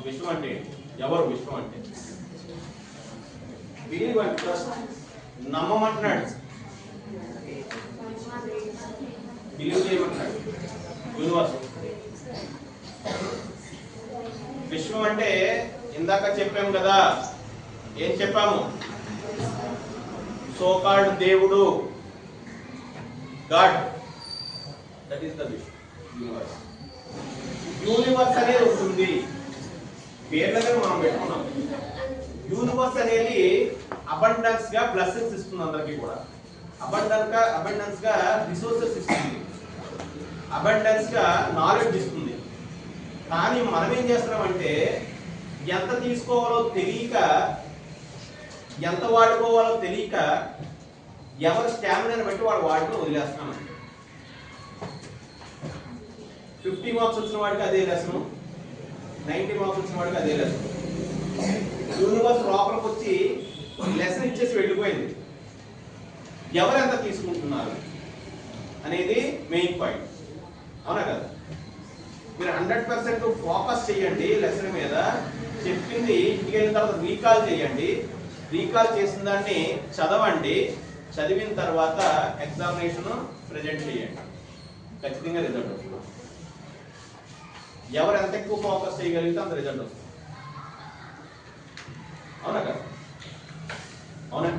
విశ్వం అంటే ఏంటి? ఎవరు విశ్వం అంటే? Believe and trust. నమ్మమంటున్నాడు, బిలీవ్ చేయమంటున్నాడు. యూనివర్స్, విశ్వం అంటే ఇందాక చెప్పాము కదా. ఏం చెప్పాము? సోకాల్డ్ దేవుడు, గాడ్, దట్ ఈస్ ద విశ్వం, యూనివర్స్. యూనివర్స్ అనేది ఉంటుంది, పేర్లగా మనం పెట్టుకున్నాం. యూనివర్స్ అనేది అబండెన్స్ గా బ్లెస్సింగ్స్ ఇస్తుంది అందరికీ కూడా. అబండెన్స్ గా రిసోర్సెస్ ఇస్తుంది, అబండెన్స్ గా నాలెడ్జ్ ఇస్తుంది. కానీ మనం ఏం చేస్తున్నామంటే ఎంత తీసుకోవాలో తెలియక ఎంత వాడుకోవాలో తెలియక ఎవరి స్టామినాని బట్టి వాడు వాడుకుని వదిలేస్తున్నాను. 50 మార్క్స్ వచ్చిన వాడికి అదే లెసను, 90 మార్క్స్ వచ్చిన వాడికి అదే లెసన్. యూనివర్స్ లోపలికి వచ్చి లెసన్ ఇచ్చేసి వెళ్ళిపోయింది. ఎవరు ఎంత తీసుకుంటున్నారు అనేది మెయిన్ పాయింట్, అవునా కదా? మీరు 100% ఫోకస్ చేయండి లెసన్ మీద. చెప్పింది ఇంటికి వెళ్ళిన తర్వాత రీకాల్ చేయండి. రీకాల్ చేసిన దాన్ని చదవండి. చదివిన తర్వాత ఎగ్జామినేషన్ ప్రెజెంట్ చేయండి. ఖచ్చితంగా రిజల్ట్ వస్తుంది. ఎవరు ఎంత ఎక్కువ ఫోకస్ చేయగలిగితే అంత రిజల్ట్ వస్తుంది, అవునా కదా? అవునా?